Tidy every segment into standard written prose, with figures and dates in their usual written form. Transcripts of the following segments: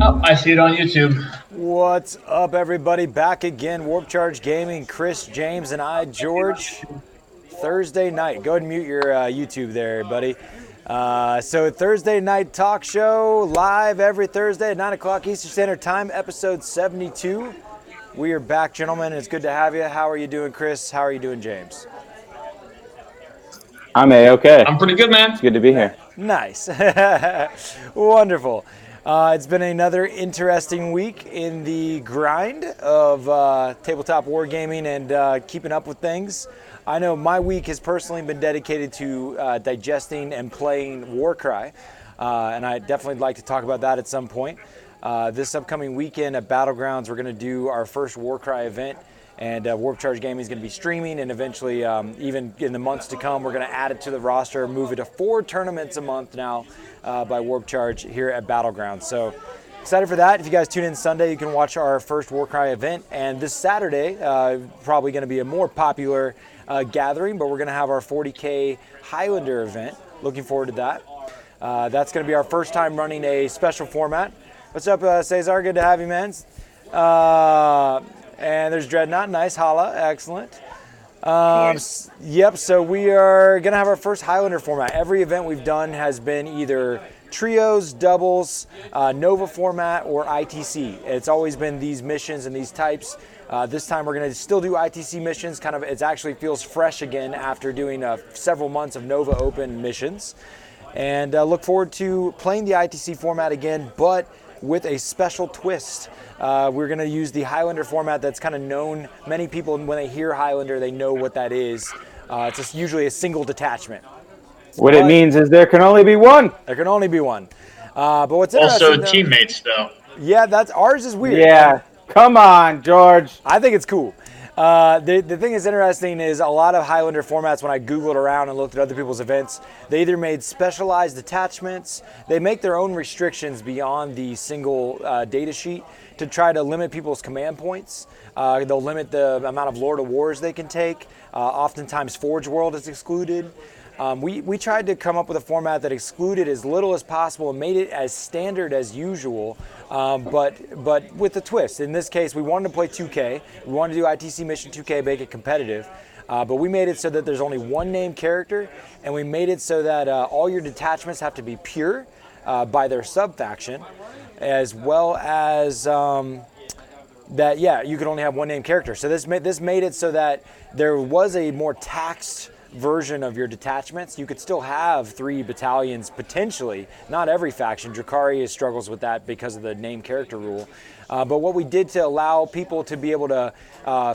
Oh, I see it on YouTube. What's up, everybody? Back again, Warp Charge Gaming, Chris, James, and I, George. Thursday night. Go ahead and mute your YouTube there, buddy. So Thursday night talk show live every Thursday at 9 o'clock Eastern Standard Time, episode 72. We are back, gentlemen, and it's good to have you. How are you doing, Chris? How are you doing, James? I'm A-okay. I'm pretty good, It's man. good to be here. Nice. Wonderful. It's been another interesting week in the grind of tabletop wargaming and keeping up with things. I know my week has personally been dedicated to digesting and playing Warcry, and I definitely like to talk about that at some point. This upcoming weekend at Battlegrounds, we're going to do our first Warcry event. And Warp Charge Gaming is going to be streaming, and eventually, even in the months to come, we're going to add it to the roster, move it to 4 tournaments a month now by Warp Charge here at Battlegrounds. So excited for that. If you guys tune in Sunday, you can watch our first Warcry event. And this Saturday, probably going to be a more popular gathering, but we're going to have our 40K Highlander event. Looking forward to that. That's going to be our first time running a special format. What's up, Cesar? Good to have you, man. And there's Dreadnought. Nice. Holla. Excellent. Yep, so we are going to have our first Highlander format. Every event we've done has been either trios, doubles, Nova format, or ITC. It's always been these missions and these types. This time we're going to still do ITC missions. It actually feels fresh again after doing several months of Nova Open missions. And look forward to playing the ITC format again, but with a special twist. We're going to use the Highlander format that's kind of known. Many people, when they hear Highlander, they know what that is. It's just usually a single detachment. What it means is there can only be one. There can only be one. But what's Also, interesting, teammates, though. yeah, ours is weird. Yeah, come on, George. I think it's cool. The thing that's interesting is a lot of Highlander formats, when I Googled around and looked at other people's events, they either made specialized attachments, they make their own restrictions beyond the single data sheet to try to limit people's command points. They'll limit the amount of Lord of Wars they can take. Oftentimes Forge World is excluded. We tried to come up with a format that excluded as little as possible and made it as standard as usual, but with a twist. In this case, we wanted to play 2K. We wanted to do ITC Mission 2K, make it competitive. But we made it so that there's only one named character, and we made it so that all your detachments have to be pure by their sub-faction, as well as that, yeah, you could only have one named character. So this made it so that there was a more taxed version of your detachments. You could still have 3 battalions potentially. Not every faction. Drakari struggles with that because of the name character rule. But what we did to allow people to be able to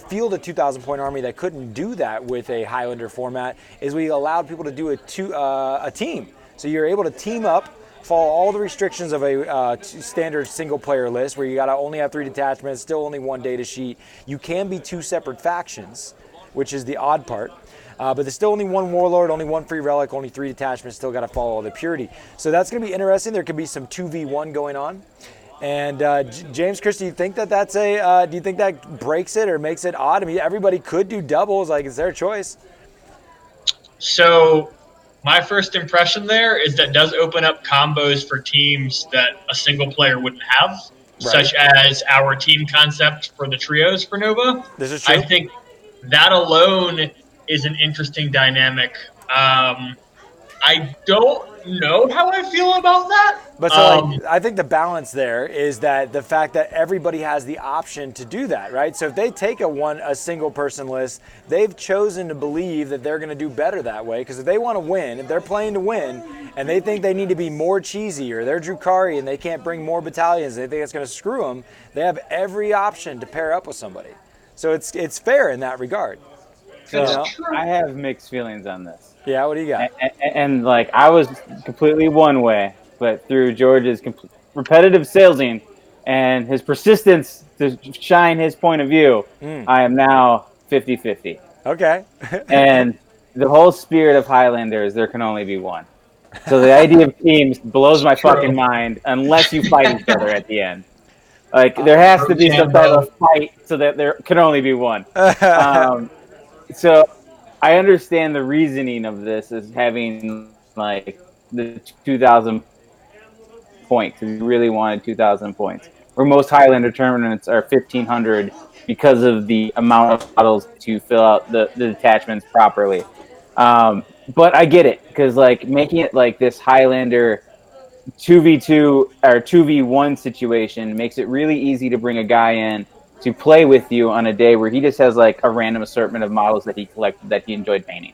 field a 2,000 point army that couldn't do that with a Highlander format is we allowed people to do a team. So you're able to team up, follow all the restrictions of a standard single player list where you gotta only have 3 detachments, still only 1 data sheet. You can be 2 separate factions, which is the odd part. But there's still only 1 warlord, only 1 free relic, only 3 detachments, still got to follow all the purity. So that's going to be interesting. There could be some 2v1 going on. And James, Chris, do you think that do you think that breaks it or makes it odd? I mean, everybody could do doubles, like it's their choice. So, my first impression there is that does open up combos for teams that a single player wouldn't have, right, such as our team concept for the trios for Nova. This is true. I think that alone is an interesting dynamic. I don't know how I feel about that. But so I think the balance there is that the fact that everybody has the option to do that, right? So if they take a single person list, they've chosen to believe that they're going to do better that way. Because if they want to win, if they're playing to win, and they think they need to be more cheesy, or they're Drukari and they can't bring more battalions, they think it's going to screw them, they have every option to pair up with somebody. So it's fair in that regard. So I have mixed feelings on this. Yeah, what do you got? And like I was completely one way, but through George's repetitive salesing and his persistence to shine his point of view, I am now 50-50. Okay. And the whole spirit of Highlander is there can only be one. So the idea of teams blows my fucking mind unless you fight each other at the end. Like there has to be some type of fight so that there can only be one. So I understand the reasoning of this as having like the 2,000 point because he really wanted 2,000 points. Where most Highlander tournaments are 1,500 because of the amount of models to fill out the detachments properly. But I get it because like making it like this Highlander 2v2 or 2v1 situation makes it really easy to bring a guy in to play with you on a day where he just has like a random assortment of models that he collected that he enjoyed painting.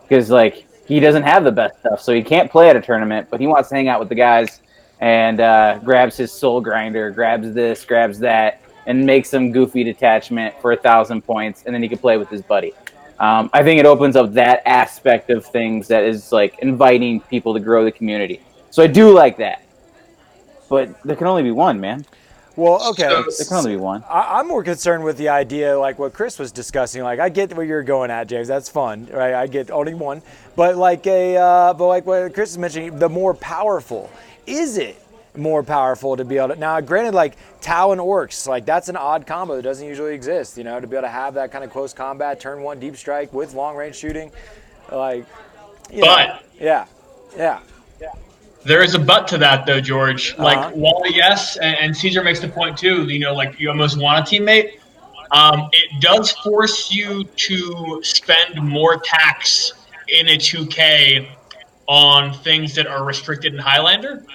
Because like he doesn't have the best stuff, so he can't play at a tournament, but he wants to hang out with the guys and grabs his soul grinder, grabs this, grabs that, and makes some goofy detachment for 1,000 points, and then he can play with his buddy. I think it opens up that aspect of things that is like inviting people to grow the community. So I do like that, but there can only be one, man. Well, okay. There can only be one. I'm more concerned with the idea, like what Chris was discussing. Like, I get where you're going at, James. That's fun, right? I get only one, but like what Chris is mentioning, the more powerful. Is it more powerful to be able to? Now, granted, like Tau and Orcs, like that's an odd combo that doesn't usually exist. You know, to be able to have that kind of close combat, turn one deep strike with long range shooting, like. But yeah. There is a but to that, though, George. Like, while yes, and Caesar makes the point too, you know, like you almost want a teammate, it does force you to spend more tax in a 2K on things that are restricted in Highlander.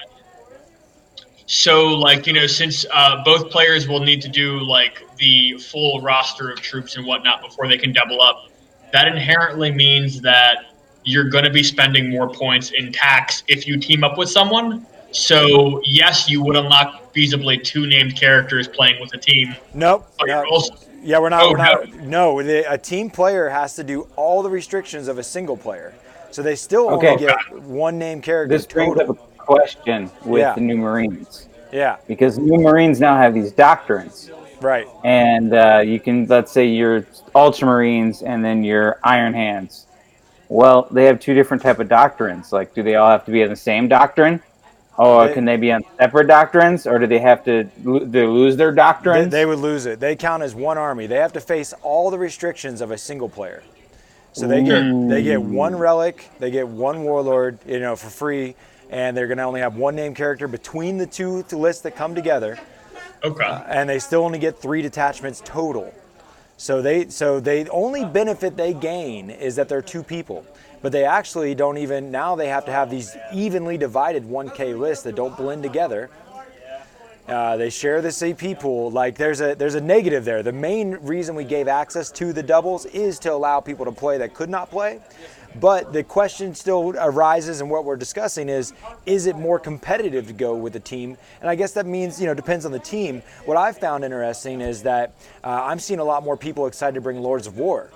So, like, you know, since both players will need to do, like, the full roster of troops and whatnot before they can double up, that inherently means that you're going to be spending more points in tax if you team up with someone. So, yes, you would unlock feasibly 2 named characters playing with a team. Nope. Yeah, we're not. No. No, a team player has to do all the restrictions of a single player. So they still only get 1 named character. This brings up a question with the new Marines. Yeah. Because new Marines now have these doctrines. Right. And you can, let's say you're Ultramarines and then you're Iron Hands. Well, they have 2 different type of doctrines. Like, do they all have to be in the same doctrine? Or can they be on separate doctrines? Or do they have to lose their doctrines? They would lose it. They count as 1 army. They have to face all the restrictions of a single player. So they get 1 relic, they get 1 warlord, you know, for free, and they're going to only have 1 named character between the 2 lists that come together. Okay. And they still only get 3 detachments total. So they only benefit they gain is that they're 2 people. But they actually don't even, now they have to have these evenly divided 1K lists that don't blend together. They share the CP pool. Like there's a negative there. The main reason we gave access to the doubles is to allow people to play that could not play. But the question still arises, and what we're discussing is it more competitive to go with a team? And I guess that means, you know, depends on the team. What I've found interesting is that I'm seeing a lot more people excited to bring Lords of War.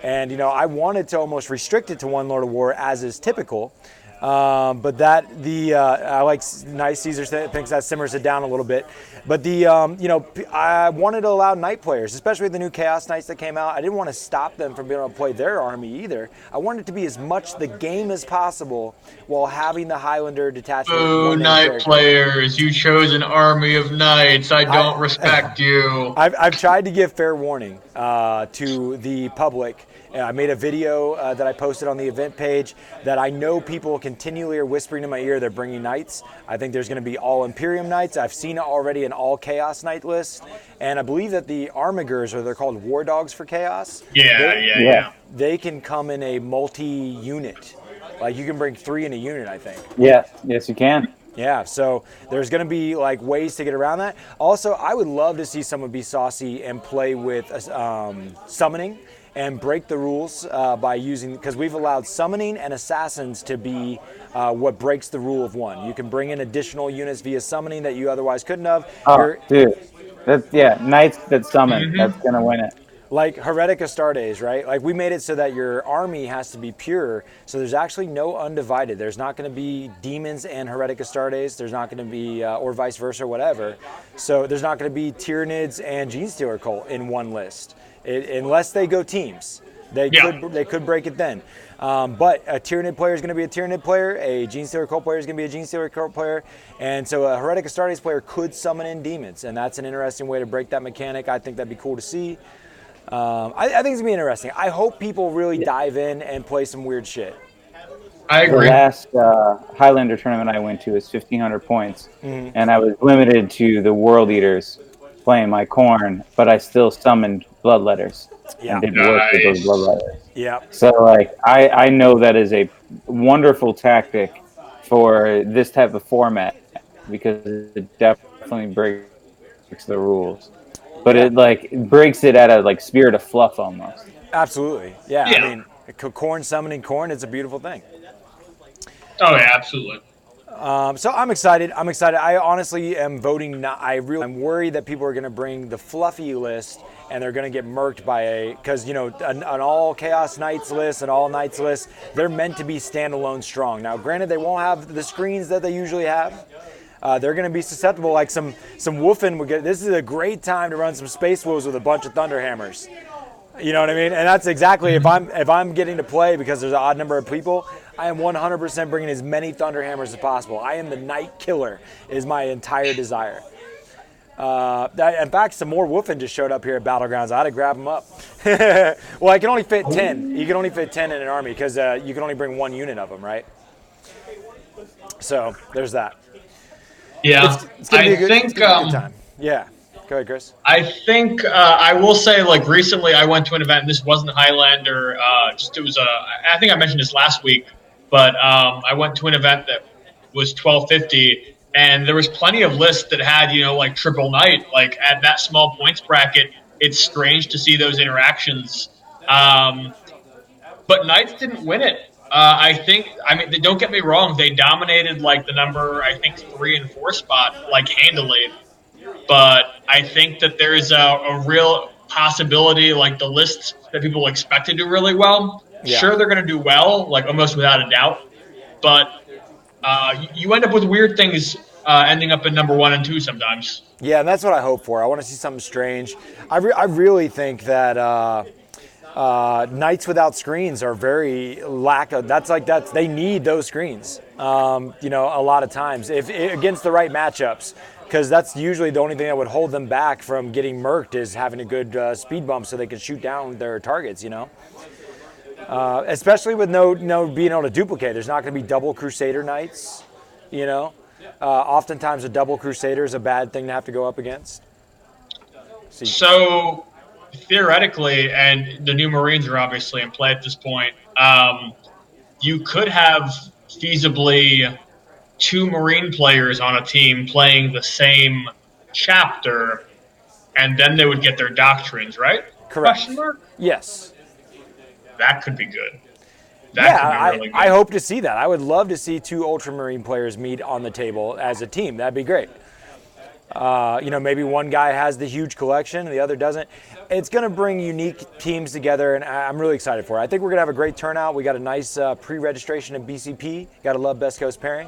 And, you know, I wanted to almost restrict it to 1 Lord of War, as is typical. But that I like nice Caesar thinks that simmers it down a little bit. But you know, I wanted to allow Knight players, especially the new Chaos Knights that came out. I didn't want to stop them from being able to play their army either. I wanted it to be as much the game as possible while having the Highlander detachment. Oh, Knight players, you chose an army of Knights. I don't respect you. I've tried to give fair warning to the public. I made a video that I posted on the event page that I know people continually are whispering in my ear they're bringing Knights. I think there's going to be all Imperium Knights. I've seen it already in all Chaos Knight lists. And I believe that the Armigers, or they're called War Dogs for Chaos. Yeah. They can come in a multi-unit. Like you can bring 3 in a unit, I think. Yes, you can. Yeah, so there's going to be like ways to get around that. Also, I would love to see someone be saucy and play with summoning and break the rules by using, because we've allowed summoning and assassins to be what breaks the rule of 1. You can bring in additional units via summoning that you otherwise couldn't have. Oh, dude. Knights that summon, that's going to win it. Like Heretic Astartes, right? Like we made it so that your army has to be pure, so there's actually no undivided. There's not going to be demons and Heretic Astartes. There's not going to be, or vice versa, whatever. So there's not going to be Tyranids and Genestealer Cult in 1 list. Unless they go teams. They could break it then. But a Tyranid player is going to be a Tyranid player, a Genestealer Cult player is going to be a Genestealer Cult player, and so a Heretic Astartes player could summon in demons, and that's an interesting way to break that mechanic. I think that'd be cool to see. I think it's going to be interesting. I hope people really dive in and play some weird shit. I The agree. last Highlander tournament I went to was 1,500 points, and I was limited to the World Eaters playing my corn, but I still summoned bloodletters and Yeah. did work with those Nice. bloodletters. Yeah. So, like, I know that is a wonderful tactic for this type of format because it definitely breaks the rules, but Yeah. it like breaks it at a like spirit of fluff almost. Absolutely. Yeah. I Yeah. mean, corn summoning corn is a beautiful thing. Oh yeah, absolutely. So I'm excited. I'm excited. I honestly am voting. I'm worried that people are going to bring the fluffy list and they're going to get murked by because an all Chaos Knights list and all Knights list, they're meant to be standalone strong. Now, granted, they won't have the screens that they usually have. They're going to be susceptible. Like some woofing would get. This is a great time to run some Space Wolves with a bunch of Thunderhammers. You know what I mean? And that's exactly if I'm getting to play because there's an odd number of people, I am 100% bringing as many Thunderhammers as possible. I am the Night Killer is my entire desire. In fact, some more Woofing just showed up here at Battlegrounds. I had to grab them up. Well, I can only fit 10. You can only fit 10 in an army because you can only bring one unit of them, right? So there's that. Yeah, It's gonna be I a good, think it's gonna be a good time. Yeah. Go ahead, Chris. I think I will say, like, recently I went to an event, and this wasn't Highlander. It was I think I mentioned this last week, but I went to an event that was 1250, and there was plenty of lists that had, like triple knight. Like at that small points bracket, it's strange to see those interactions. But Knights didn't win it. I think. I mean, don't get me wrong; they dominated like the number I think 3 and 4 spot like handily. But I think that there is a real possibility, like the lists that people expect to do really well. Yeah. Sure, they're going to do well, like almost without a doubt. But you end up with weird things ending up in number 1 and 2 sometimes. Yeah, and that's what I hope for. I want to see something strange. I really think that Knights without screens are very lack of. They need those screens. A lot of times if against the right matchups, because that's usually the only thing that would hold them back from getting murked is having a good speed bump so they can shoot down their targets. Especially with no being able to duplicate. There's not going to be double Crusader Knights. Oftentimes a double Crusader is a bad thing to have to go up against. So theoretically, and the new Marines are obviously in play at this point, you could have feasibly 2 Marine players on a team playing the same chapter, and then they would get their doctrines, right? Correct. Question mark? Yes. That could be good. That could be really good. I hope to see that. I would love to see 2 Ultramarine players meet on the table as a team. That'd be great. Maybe one guy has the huge collection and the other doesn't. It's going to bring unique teams together, and I'm really excited for it. I think we're going to have a great turnout. We got a nice pre-registration in BCP. Got to love Best Coast Pairing.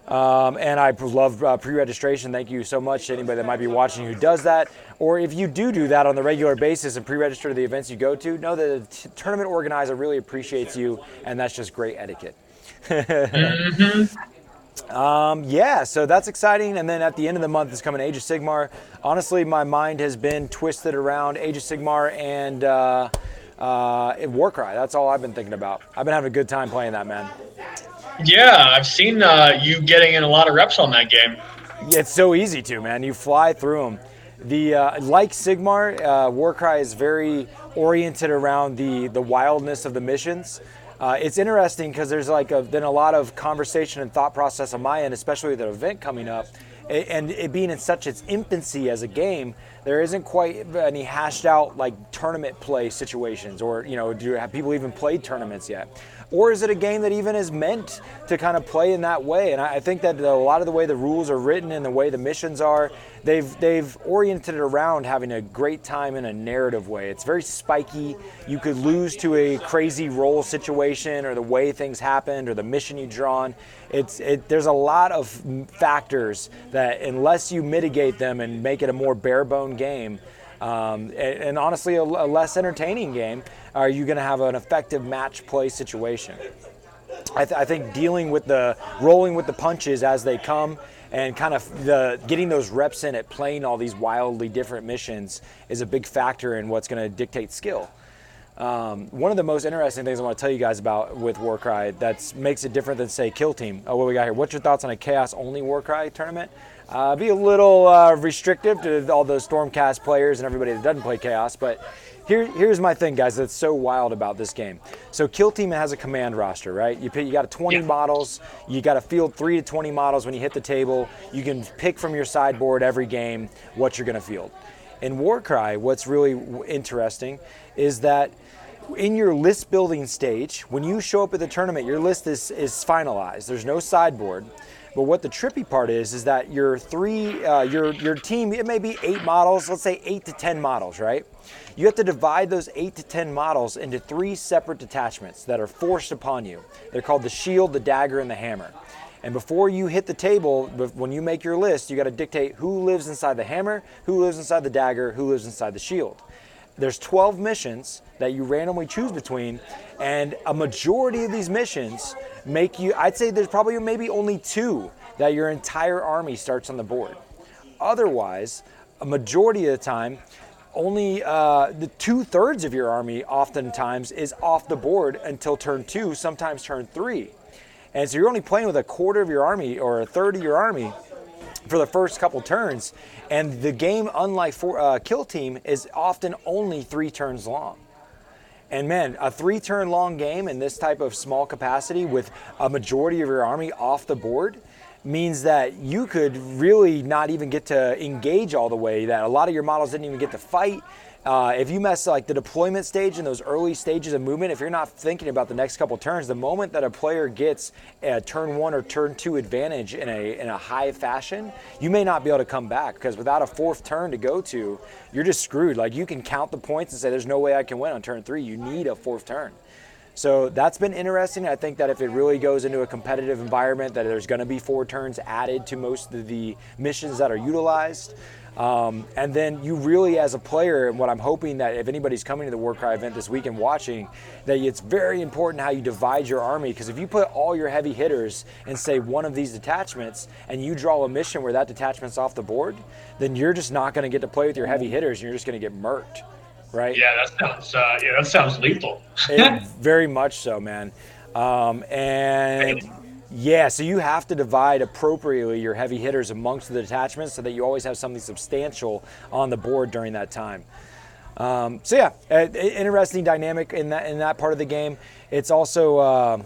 And I love pre-registration. Thank you so much to anybody that might be watching who does that. Or if you do that on the regular basis and pre-register to the events you go to, know that the tournament organizer really appreciates you, and that's just great etiquette. So that's exciting. And then at the end of the month is coming Age of Sigmar. Honestly, my mind has been twisted around Age of Sigmar and Warcry. That's all I've been thinking about. I've been having a good time playing that, man. Yeah, I've seen you getting in a lot of reps on that game. It's so easy to, man. You fly through them. Like Sigmar, Warcry is very oriented around the wildness of the missions. It's interesting because there's been a lot of conversation and thought process on my end, especially with the event coming up, and it being in such its infancy as a game. There isn't quite any hashed out tournament play situations, or have people even played tournaments yet? Or is it a game that even is meant to kind of play in that way? And I think that a lot of the way the rules are written and the way the missions are, they've oriented it around having a great time in a narrative way. It's very spiky. You could lose to a crazy roll situation, or the way things happened, or the mission you drawn. There's a lot of factors that, unless you mitigate them and make it a more bare bone game, and honestly a less entertaining game, are you going to have an effective match play situation. I think rolling with the punches as they come, and kind of getting those reps in at playing all these wildly different missions is a big factor in what's going to dictate skill. One of the most interesting things I want to tell you guys about with Warcry that makes it different than, say, Kill Team. What we got here? What's your thoughts on a Chaos-only Warcry tournament? Be a little restrictive to all those Stormcast players and everybody that doesn't play Chaos, but here's my thing, guys, that's so wild about this game. So Kill Team has a command roster, right? You got 20 models. You got to field 3 to 20 models when you hit the table. You can pick from your sideboard every game what you're going to field. In Warcry, what's really interesting is that in your list building stage, when you show up at the tournament, your list is finalized. There's no sideboard. But what the trippy part is that your team, it may be 8 models, let's say 8 to 10 models, right? You have to divide those 8 to 10 models into 3 separate detachments that are forced upon you. They're called the shield, the dagger, and the hammer. And before you hit the table, when you make your list, you got to dictate who lives inside the hammer, who lives inside the dagger, who lives inside the shield. There's 12 missions that you randomly choose between, and a majority of these missions make you, I'd say there's probably maybe only 2 that your entire army starts on the board. Otherwise, a majority of the time, only the 2/3 of your army oftentimes is off the board until turn 2, sometimes turn 3. And so you're only playing with a quarter of your army or a third of your army for the first couple turns. And the game, unlike Kill Team, is often only 3 turns long. And man, a 3-turn long game in this type of small capacity with a majority of your army off the board means that you could really not even get to engage all the way, that a lot of your models didn't even get to fight. If you mess like the deployment stage and those early stages of movement, if you're not thinking about the next couple turns, the moment that a player gets a turn 1 or turn 2 advantage in a high fashion, you may not be able to come back, because without a 4th turn to go to, you're just screwed. Like, you can count the points and say, there's no way I can win on turn 3. You need a 4th turn. So that's been interesting. I think that if it really goes into a competitive environment, that there's going to be 4 turns added to most of the missions that are utilized. And then you really, as a player, and what I'm hoping that if anybody's coming to the Warcry event this week and watching, that it's very important how you divide your army, because if you put all your heavy hitters in, say, one of these detachments, and you draw a mission where that detachment's off the board, then you're just not going to get to play with your heavy hitters, and you're just going to get murked, right? Yeah, that sounds lethal. Very much so, man. And yeah, so you have to divide appropriately your heavy hitters amongst the detachments so that you always have something substantial on the board during that time. So yeah, interesting dynamic in that part of the game. It's also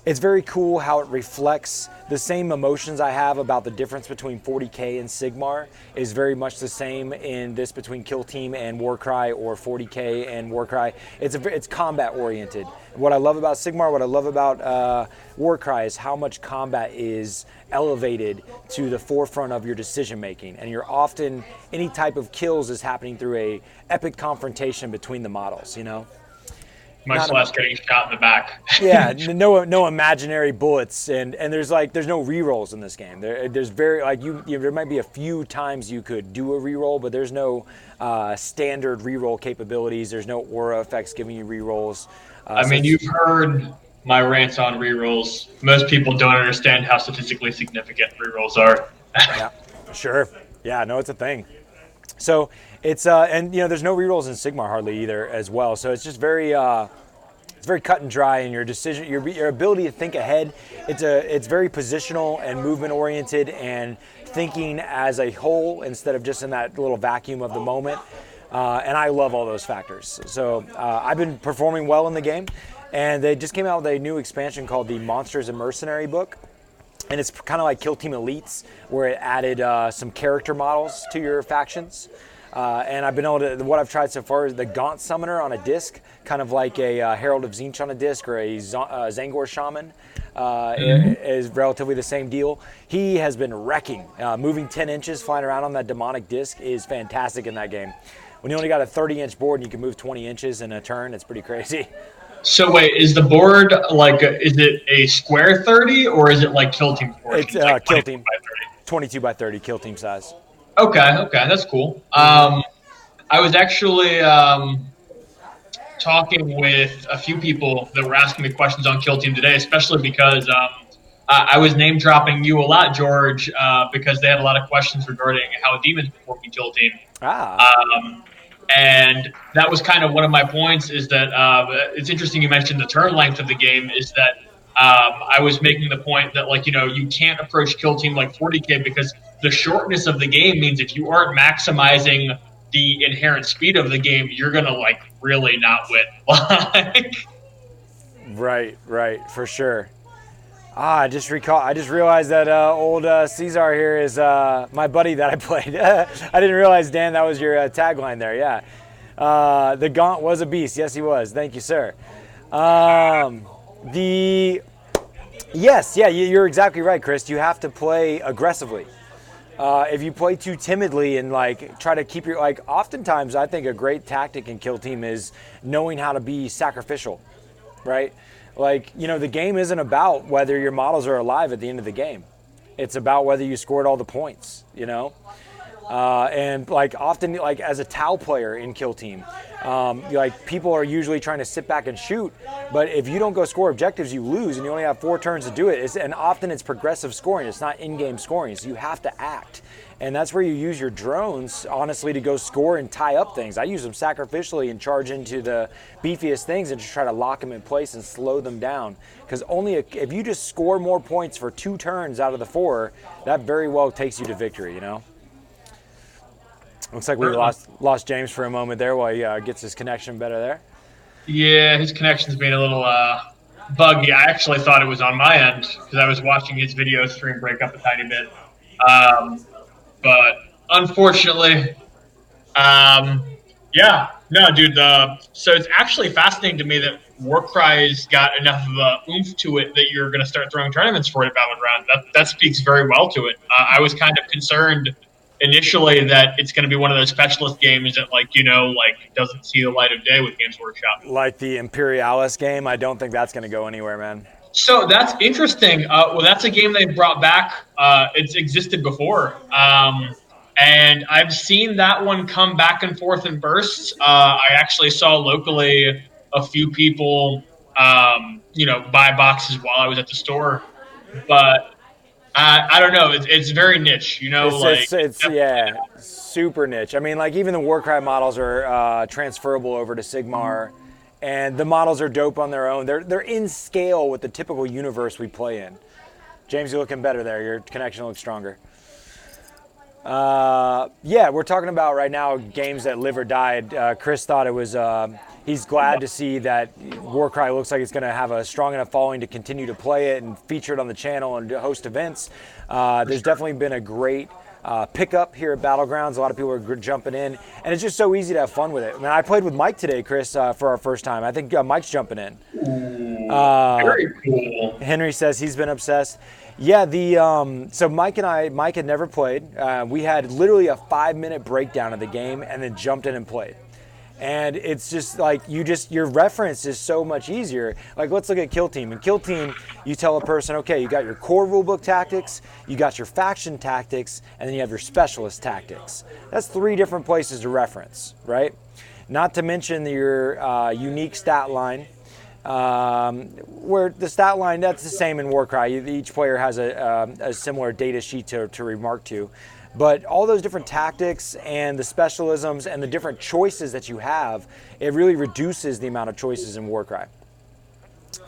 it's very cool how it reflects the same emotions I have about the difference between 40K and Sigmar is very much the same in this between Kill Team and Warcry, or 40K and Warcry. It's combat oriented. What I love about Sigmar, what I love about Warcry is how much combat is elevated to the forefront of your decision making, and you're often, any type of kills is happening through a epic confrontation between the models, you know? Much less getting shot in the back. Yeah, no imaginary bullets, and there's no rerolls in this game. There's very there might be a few times you could do a reroll, but there's no standard reroll capabilities. There's no aura effects giving you rerolls. I mean, you've heard my rants on rerolls. Most people don't understand how statistically significant rerolls are. Yeah, sure. Yeah, no, it's a thing. So it's and there's no rerolls in Sigmar hardly either as well. So it's just very it's very cut and dry in your decision, your ability to think ahead. It's very positional and movement oriented and thinking as a whole instead of just in that little vacuum of the moment. And I love all those factors. So I've been performing well in the game, and they just came out with a new expansion called the Monsters and Mercenary book. And it's kind of like Kill Team Elites, where it added some character models to your factions. And I've been able to, what I've tried so far is the Gaunt Summoner on a disc, kind of like a Herald of Tzeentch on a disc, or a Zangor Shaman. Is relatively the same deal. He has been wrecking. Moving 10 inches, flying around on that demonic disc is fantastic in that game. When you only got a 30-inch board and you can move 20 inches in a turn, it's pretty crazy. So wait, is the board is it a square 30 or is it like Kill Team 40? It's like Kill Team 22 by 30 Kill Team size. Okay, that's cool. I was actually talking with a few people that were asking me questions on Kill Team today, especially because I was name dropping you a lot, George, because they had a lot of questions regarding how demons perform in Kill Team. And that was kind of one of my points, is that it's interesting you mentioned the turn length of the game, is that I was making the point that, like, you can't approach kill team like 40K because the shortness of the game means if you aren't maximizing the inherent speed of the game, you're going to, like, really not win. Like, Right, for sure. I just realized that old Caesar here is my buddy that I played. I didn't realize, Dan, that was your tagline there. Yeah, the Gaunt was a beast. Yes, he was. Thank you, sir. You're exactly right, Chris. You have to play aggressively. If you play too timidly and like try to keep your, like, oftentimes I think a great tactic in kill team is knowing how to be sacrificial, right? Like, the game isn't about whether your models are alive at the end of the game. It's about whether you scored all the points, and like often, like as a Tau player in kill team, like people are usually trying to sit back and shoot, but if you don't go score objectives, you lose, and you only have 4 turns to do it. And often it's progressive scoring. It's not in-game scoring, so you have to act. And that's where you use your drones, honestly, to go score and tie up things. I use them sacrificially and charge into the beefiest things and just try to lock them in place and slow them down. Because if you just score more points for 2 turns out of the 4, that very well takes you to victory, Looks like we lost James for a moment there while he gets his connection better there. Yeah, his connection's been a little buggy. I actually thought it was on my end because I was watching his video stream break up a tiny bit. But unfortunately, no, dude. So it's actually fascinating to me that Warcry's got enough of a oomph to it that you're going to start throwing tournaments for it at Battleground. That speaks very well to it. I was kind of concerned initially that it's going to be one of those specialist games that, like, doesn't see the light of day with Games Workshop. Like the Imperialis game, I don't think that's going to go anywhere, man. So that's interesting. Well, that's a game they brought back. It's existed before. And I've seen that one come back and forth in bursts. I actually saw locally a few people, buy boxes while I was at the store. But I don't know. It's very niche, It's super niche. I mean, like even the Warcry models are transferable over to Sigmar, and the models are dope on their own. They're in scale with the typical universe we play in. James, you're looking better there. Your connection looks stronger. We're talking about right now games that live or died. Chris thought it was. He's glad to see that Warcry looks like it's going to have a strong enough following to continue to play it and feature it on the channel and host events. There's definitely been a great pickup here at Battlegrounds. A lot of people are jumping in, and it's just so easy to have fun with it. I mean, I played with Mike today, Chris, for our first time. I think Mike's jumping in. Very cool. Henry says he's been obsessed. Yeah, so Mike had never played. We had literally a 5-minute breakdown of the game and then jumped in and played. And it's just like your reference is so much easier. Like, let's look at Kill Team. In Kill Team, you tell a person, okay, you got your core rulebook tactics, you got your faction tactics, and then you have your specialist tactics. That's 3 different places to reference, right? Not to mention your unique stat line. Where the stat line, that's the same in Warcry. Each player has a similar data sheet to remark to. But all those different tactics and the specialisms and the different choices that you have, it really reduces the amount of choices in Warcry.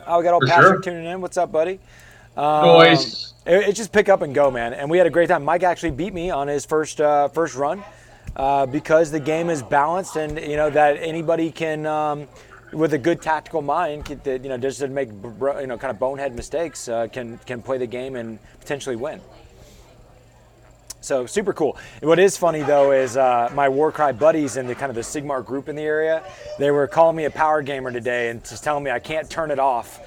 Oh, we got old Patrick tuning in. What's up, buddy? Noise. It's just pick up and go, man. And we had a great time. Mike actually beat me on his first run because the game is balanced, and that anybody can. With a good tactical mind, just doesn't make kind of bonehead mistakes, can play the game and potentially win. So super cool. What is funny though is my Warcry buddies in the kind of the Sigmar group in the area, they were calling me a power gamer today and just telling me I can't turn it off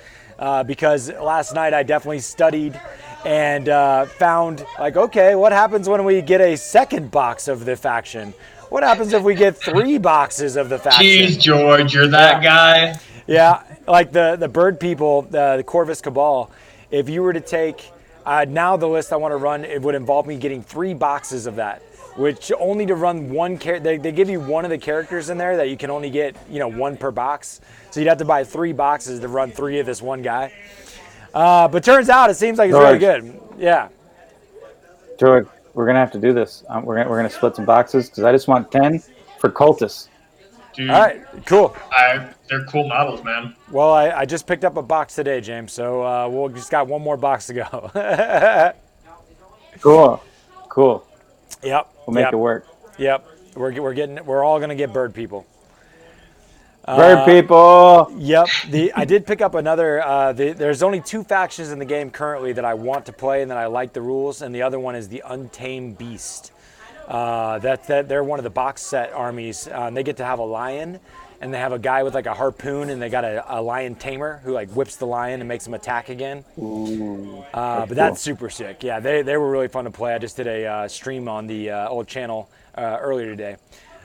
because last night I definitely studied and found like, okay, what happens when we get a second box of the faction? What happens if we get 3 boxes of the faction? Jeez, George, you're that guy. Yeah, like the bird people, the Corvus Cabal. If you were to take now the list I want to run, it would involve me getting 3 boxes of that, which only to run one character. They give you one of the characters in there that you can only get 1 per box. So you'd have to buy 3 boxes to run 3 of this one guy. But turns out it seems like it's really good. Yeah. George, we're gonna have to do this. We're gonna split some boxes because I just want 10 for cultists. Dude, All right, cool. they're cool models, man. Well, I just picked up a box today, James. So we'll just got one more box to go. Cool. Yep. We'll make it work. Yep. We're all gonna get bird people. Bird people. Yep. I did pick up another. There's only 2 factions in the game currently that I want to play and that I like the rules, and the other one is the Untamed Beast. They're one of the box set armies. They get to have a lion, and they have a guy with like a harpoon, and they got a lion tamer who like whips the lion and makes him attack again. Ooh, That's super sick. Yeah, they were really fun to play. I just did a stream on the old channel earlier today.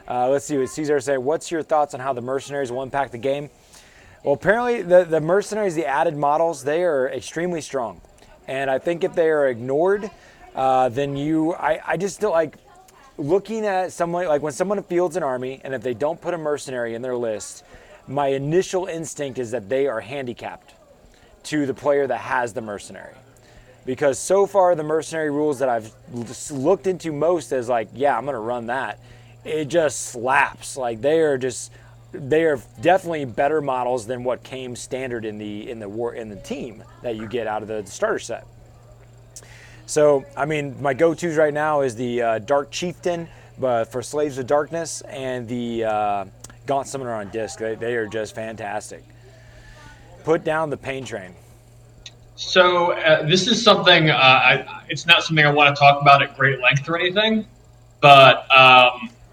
Let's see what Caesar say. What's your thoughts on how the mercenaries will impact the game? Well, apparently the mercenaries, the added models, they are extremely strong. And I think if they are ignored, then I just feel like looking at someone, like when someone fields an army and if they don't put a mercenary in their list, my initial instinct is that they are handicapped to the player that has the mercenary. Because so far the mercenary rules that I've looked into most as like, yeah, I'm going to run that. It just slaps. Like they are definitely better models than what came standard in the team that you get out of the starter set. So I mean, my go-tos right now is the Dark Chieftain, but for Slaves of Darkness, and the Gaunt Summoner on disc. They are just fantastic. Put down the Pain Train. So this is something. It's not something I want to talk about at great length or anything, but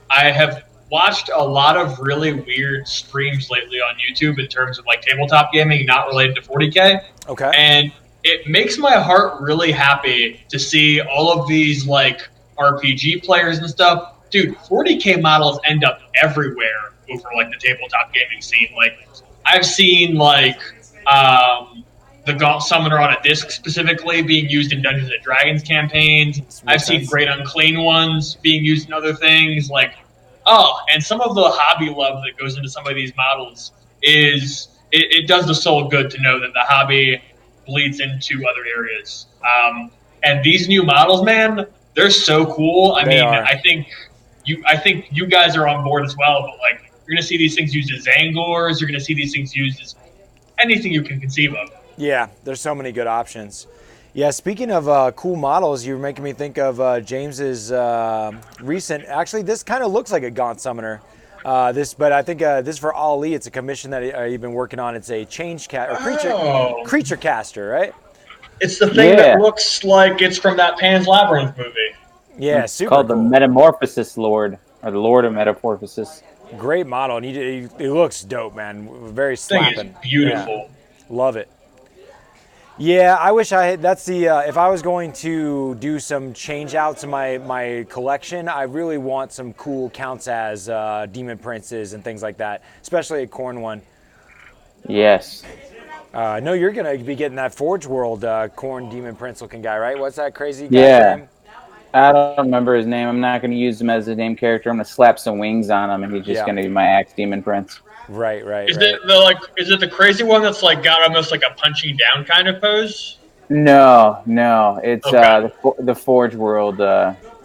I have watched a lot of really weird streams lately on YouTube in terms of like tabletop gaming, not related to 40K. Okay. And it makes my heart really happy to see all of these like RPG players and stuff. Dude, 40K models end up everywhere over like the tabletop gaming scene. Like I've seen like the Gaunt Summoner on a disc specifically being used in Dungeons and Dragons campaigns. I've seen Great Unclean Ones being used in other things. Like, and some of the hobby love that goes into some of these models is it does the soul good to know that the hobby bleeds into other areas. And these new models, man, they're so cool. I think you guys are on board as well. But like, you're gonna see these things used as Zangors. You're gonna see these things used as anything you can conceive of. Yeah, there's so many good options. Yeah, speaking of cool models, you're making me think of James's recent. Actually, this kind of looks like a Gaunt Summoner. But I think this for Ali. It's a commission that you've been working on. It's a creature caster, right? It's the thing that looks like it's from that Pan's Labyrinth movie. Yeah, it's super called cool. The Metamorphosis Lord, or the Lord of Metamorphosis. Great model, and it looks dope, man. Very slapping. Thing is beautiful. Yeah. Love it. Yeah, I wish I had. That's the if I was going to do some change outs in my collection, I really want some cool counts as demon princes and things like that, especially a Khorne one. Yes. I know you're gonna be getting that Forge World Khorne demon prince looking guy, right? What's that crazy guy's name? I don't remember his name. I'm not going to use him as a name character. I'm going to slap some wings on him, and he's just going to be my Axe Demon Prince. Right. Is it the crazy one that's like got almost like a punching down kind of pose? No. It's the Forge World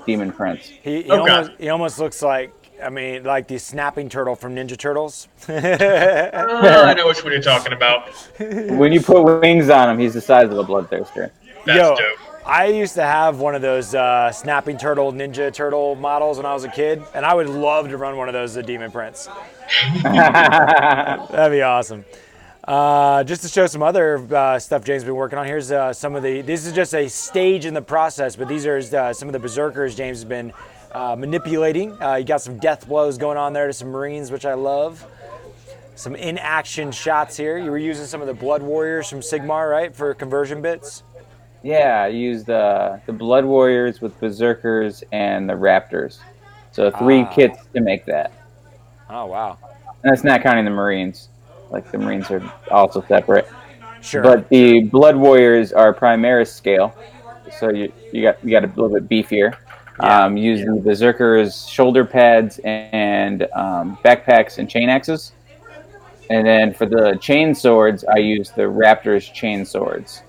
Demon Prince. He almost looks like like the snapping turtle from Ninja Turtles. I know which one you're talking about. When you put wings on him, he's the size of a bloodthirster. That's dope. I used to have one of those snapping turtle, Ninja Turtle models when I was a kid, and I would love to run one of those as a Demon Prince. That'd be awesome. Just to show some other stuff James has been working on, here's this is just a stage in the process, but these are some of the Berserkers James has been manipulating. You got some death blows going on there to some Marines, which I love. Some in-action shots here. You were using some of the Blood Warriors from Sigmar, right, for conversion bits? Yeah, I used the Blood Warriors with Berserkers and the Raptors. So 3 kits to make that. Oh, wow. And that's not counting the Marines. Like, the Marines are also separate. Sure. But the Blood Warriors are Primaris scale. So you got a little bit beefier. Use the Berserkers shoulder pads and backpacks and chain axes. And then for the chain swords, I use the Raptors chain swords.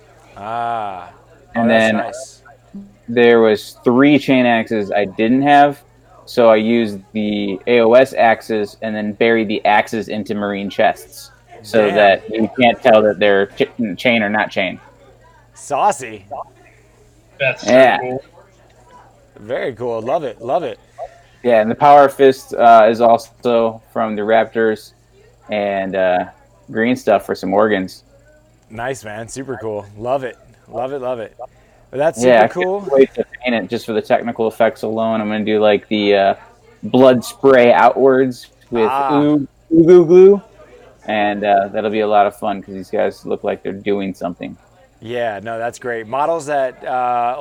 And then nice. There was 3 chain axes I didn't have, So I used the AOS axes and then buried the axes into marine chests so Damn. that you can't tell that they're chain or not chain. Saucy. That's so Yeah. cool. Very cool. Love it. Love it. Yeah, and the Power Fist is also from the Raptors and green stuff for some organs. Nice, man. Super cool. Love it. Love it. Love it. But that's Yeah, super I can't cool. wait to paint it just for the technical effects alone. I'm going to do like the blood spray outwards with ooh glue, and that'll be a lot of fun because these guys look like they're doing something. Yeah, no, that's great. Models that,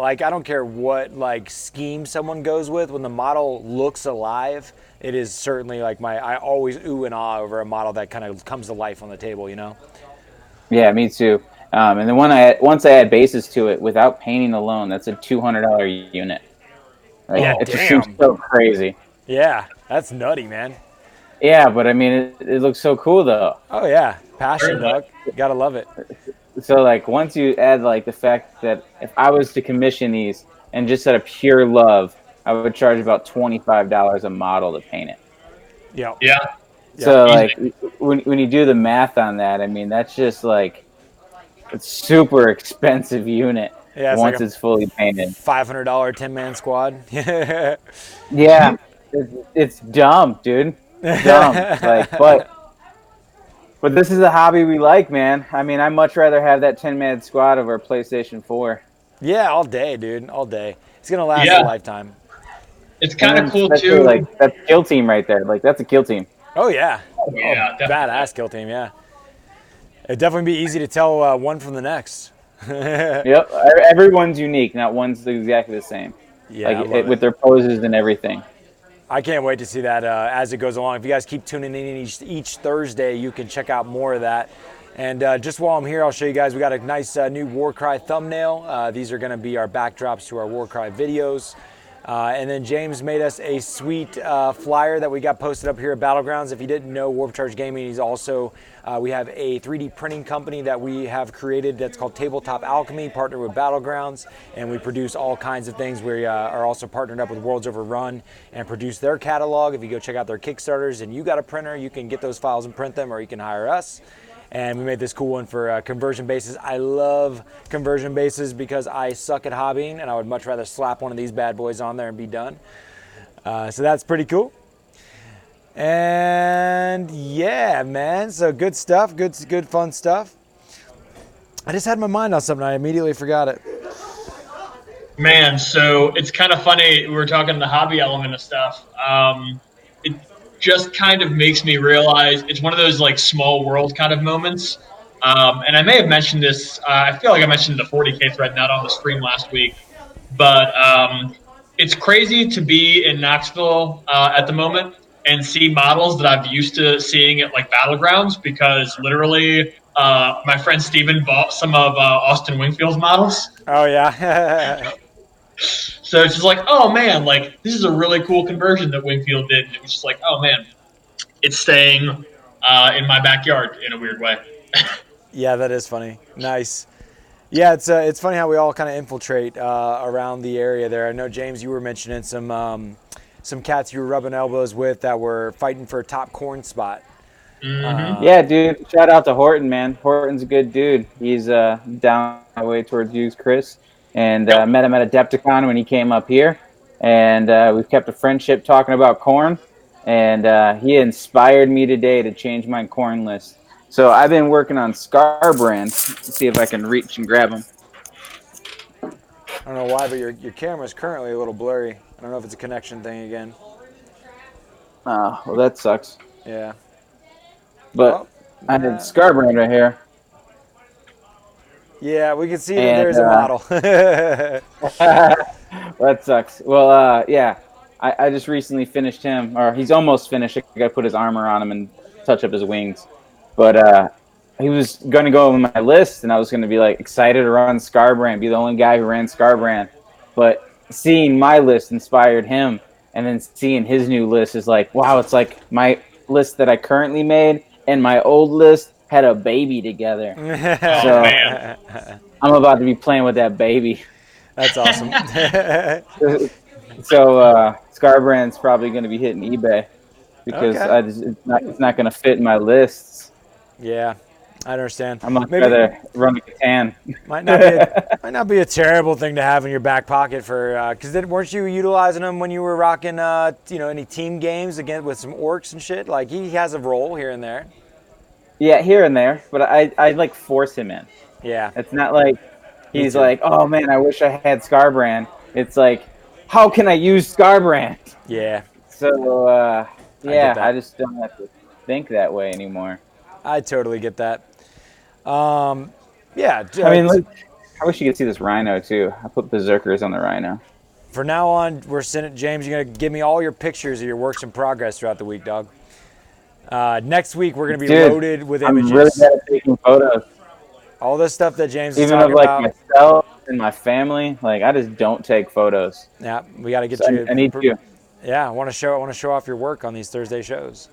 like, I don't care what, like, scheme someone goes with, when the model looks alive, it is certainly like I always ooh and ah over a model that kind of comes to life on the table, you know? Yeah, me too. And then once I add bases to it, without painting alone, that's a $200 unit. Like Yeah, it just seems damn. so crazy. Yeah, that's nutty, man. Yeah, but I mean, it looks so cool though. Oh, yeah. Passion, Certainly. dog. Gotta love it. So like once you add like the fact that if I was to commission these and just out of pure love, I would charge about $25 a model to paint it. Yep. Yeah. Yep. So Easy. like when you do the math on that, I mean that's just like it's super expensive unit Yeah, it's like once a it's fully painted. $500 10-man squad. Yeah, it's dumb, dude. Dumb. Like, but this is a hobby we like, man. I mean, I'd much rather have that 10-man squad over a PlayStation 4. Yeah, all day, dude. All day. It's gonna last a Yeah. lifetime. It's And kind then of cool especially like too. that's a kill team right there. Like that's a kill team. Oh yeah. Oh, yeah, definitely. Badass kill team. Yeah. It'd definitely be easy to tell one from the next. Yep. Everyone's unique. Not one's exactly the same. Yeah, I Like love with it. their poses and everything. I can't wait to see that as it goes along. If you guys keep tuning in each Thursday, you can check out more of that. And just while I'm here, I'll show you guys. We got a nice new Warcry thumbnail. These are going to be our backdrops to our Warcry videos. And then James made us a sweet flyer that we got posted up here at Battlegrounds. If you didn't know, Warp Charge Gaming is also, we have a 3D printing company that we have created that's called Tabletop Alchemy, partnered with Battlegrounds, and we produce all kinds of things. We are also partnered up with Worlds Overrun and produce their catalog. If you go check out their Kickstarters and you got a printer, you can get those files and print them, or you can hire us. And we made this cool one for conversion bases. I love conversion bases because I suck at hobbying, and I would much rather slap one of these bad boys on there and be done. So that's pretty cool. And yeah, man, so good stuff, good fun stuff. I just had my mind on something, I immediately forgot it. Man, so it's kind of funny. We were talking the hobby element of stuff. It just kind of makes me realize it's one of those like small world kind of moments. And I may have mentioned this. I feel like I mentioned the 40K thread not on the stream last week, but it's crazy to be in Knoxville at the moment and see models that I've used to seeing at like Battlegrounds because literally my friend Steven bought some of Austin Wingfield's models. Oh yeah. So it's just like, oh man, like this is a really cool conversion that Wingfield did. And it was just like, oh man, it's staying in my backyard in a weird way. Yeah, that is funny. Nice. Yeah, it's funny how we all kind of infiltrate around the area there. I know, James, you were mentioning some cats you were rubbing elbows with that were fighting for a top corn spot. Yeah, dude. Shout out to Horton, man. Horton's a good dude. He's down my way towards you, Chris, and met him at Adepticon when he came up here, and we've kept a friendship talking about corn. And he inspired me today to change my corn list. So I've been working on Scarbrand to see if I can reach and grab him. I don't know why, but your camera's currently a little blurry. I don't know if it's a connection thing again. Oh, well, that sucks. Yeah. But Oh, I did Scarbrand right here. Yeah, we can see that And, there's a model. That sucks. Well, yeah, I just recently finished him, or he's almost finished. I got to put his armor on him and touch up his wings. But he was going to go on my list, and I was going to be like excited to run Scarbrand, be the only guy who ran Scarbrand. But seeing my list inspired him, and then seeing his new list is like, wow, it's like my list that I currently made and my old list had a baby together. Oh man, I'm about to be playing with that baby. That's awesome. So Scarbrand's probably going to be hitting eBay because Okay. it's not going to fit in my lists. Yeah, I understand. I'm much Maybe rather run a Catan. might not be a terrible thing to have in your back pocket for because weren't you utilizing them when you were rocking any team games again with some orcs and shit? Like he has a role here and there. Yeah, here and there, but I like force him in. Yeah, It's not like me he's too. like, oh man, I wish I had Scarbrand. It's like, how can I use Scarbrand? Yeah, So I get yeah, that. I just don't have to think that way anymore. I totally get that. Yeah, I mean, like, I wish you could see this rhino too. I put berserkers on the rhino. for now on, we're sending James. You're gonna give me all your pictures of your works in progress throughout the week, dog. Next week we're gonna be loaded with I'm images. really bad at taking photos, All this stuff that James is even of talking like about. myself and my family. Like, I just don't take photos. Yeah, we got to get So you. I need you. Yeah, I want to show off your work on these Thursday shows.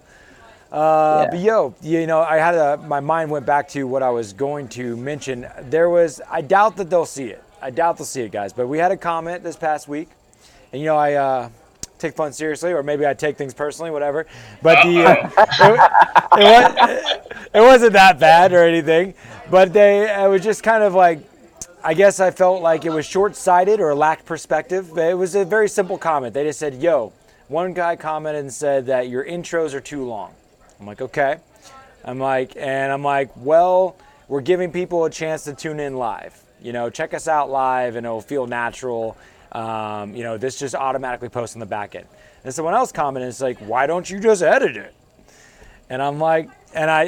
Yeah. But I had my mind went back to what I was going to mention. I doubt that they'll see it. I doubt they'll see it, guys. But we had a comment this past week, and I take fun seriously, or maybe I take things personally, whatever. But it wasn't that bad or anything. But it was just kind of like, I guess I felt like it was short-sighted or lacked perspective. It was a very simple comment. They just said, "Yo," one guy commented and said that your intros are too long. I'm like, okay. I'm like, well, we're giving people a chance to tune in live. Check us out live, and it'll feel natural. This just automatically posts on the back end. And someone else commented, it's like, why don't you just edit it? And I'm like,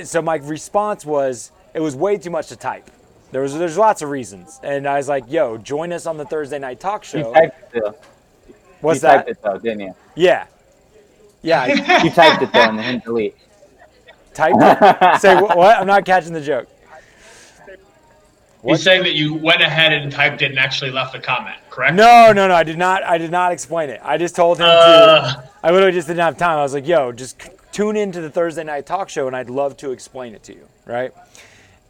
so my response was, it was way too much to type. There's lots of reasons. And I was like, yo, join us on the Thursday night talk show. You typed it though. What's you that? Typed it though, didn't you? Yeah. You typed it though and then hit delete. Typed it? Say what? I'm not catching the joke. He's saying that you went ahead and typed it and actually left a comment, correct? No. I did not explain it. I just told him to. I literally just didn't have time. I was like, yo, just tune into the Thursday night talk show, and I'd love to explain it to you, right?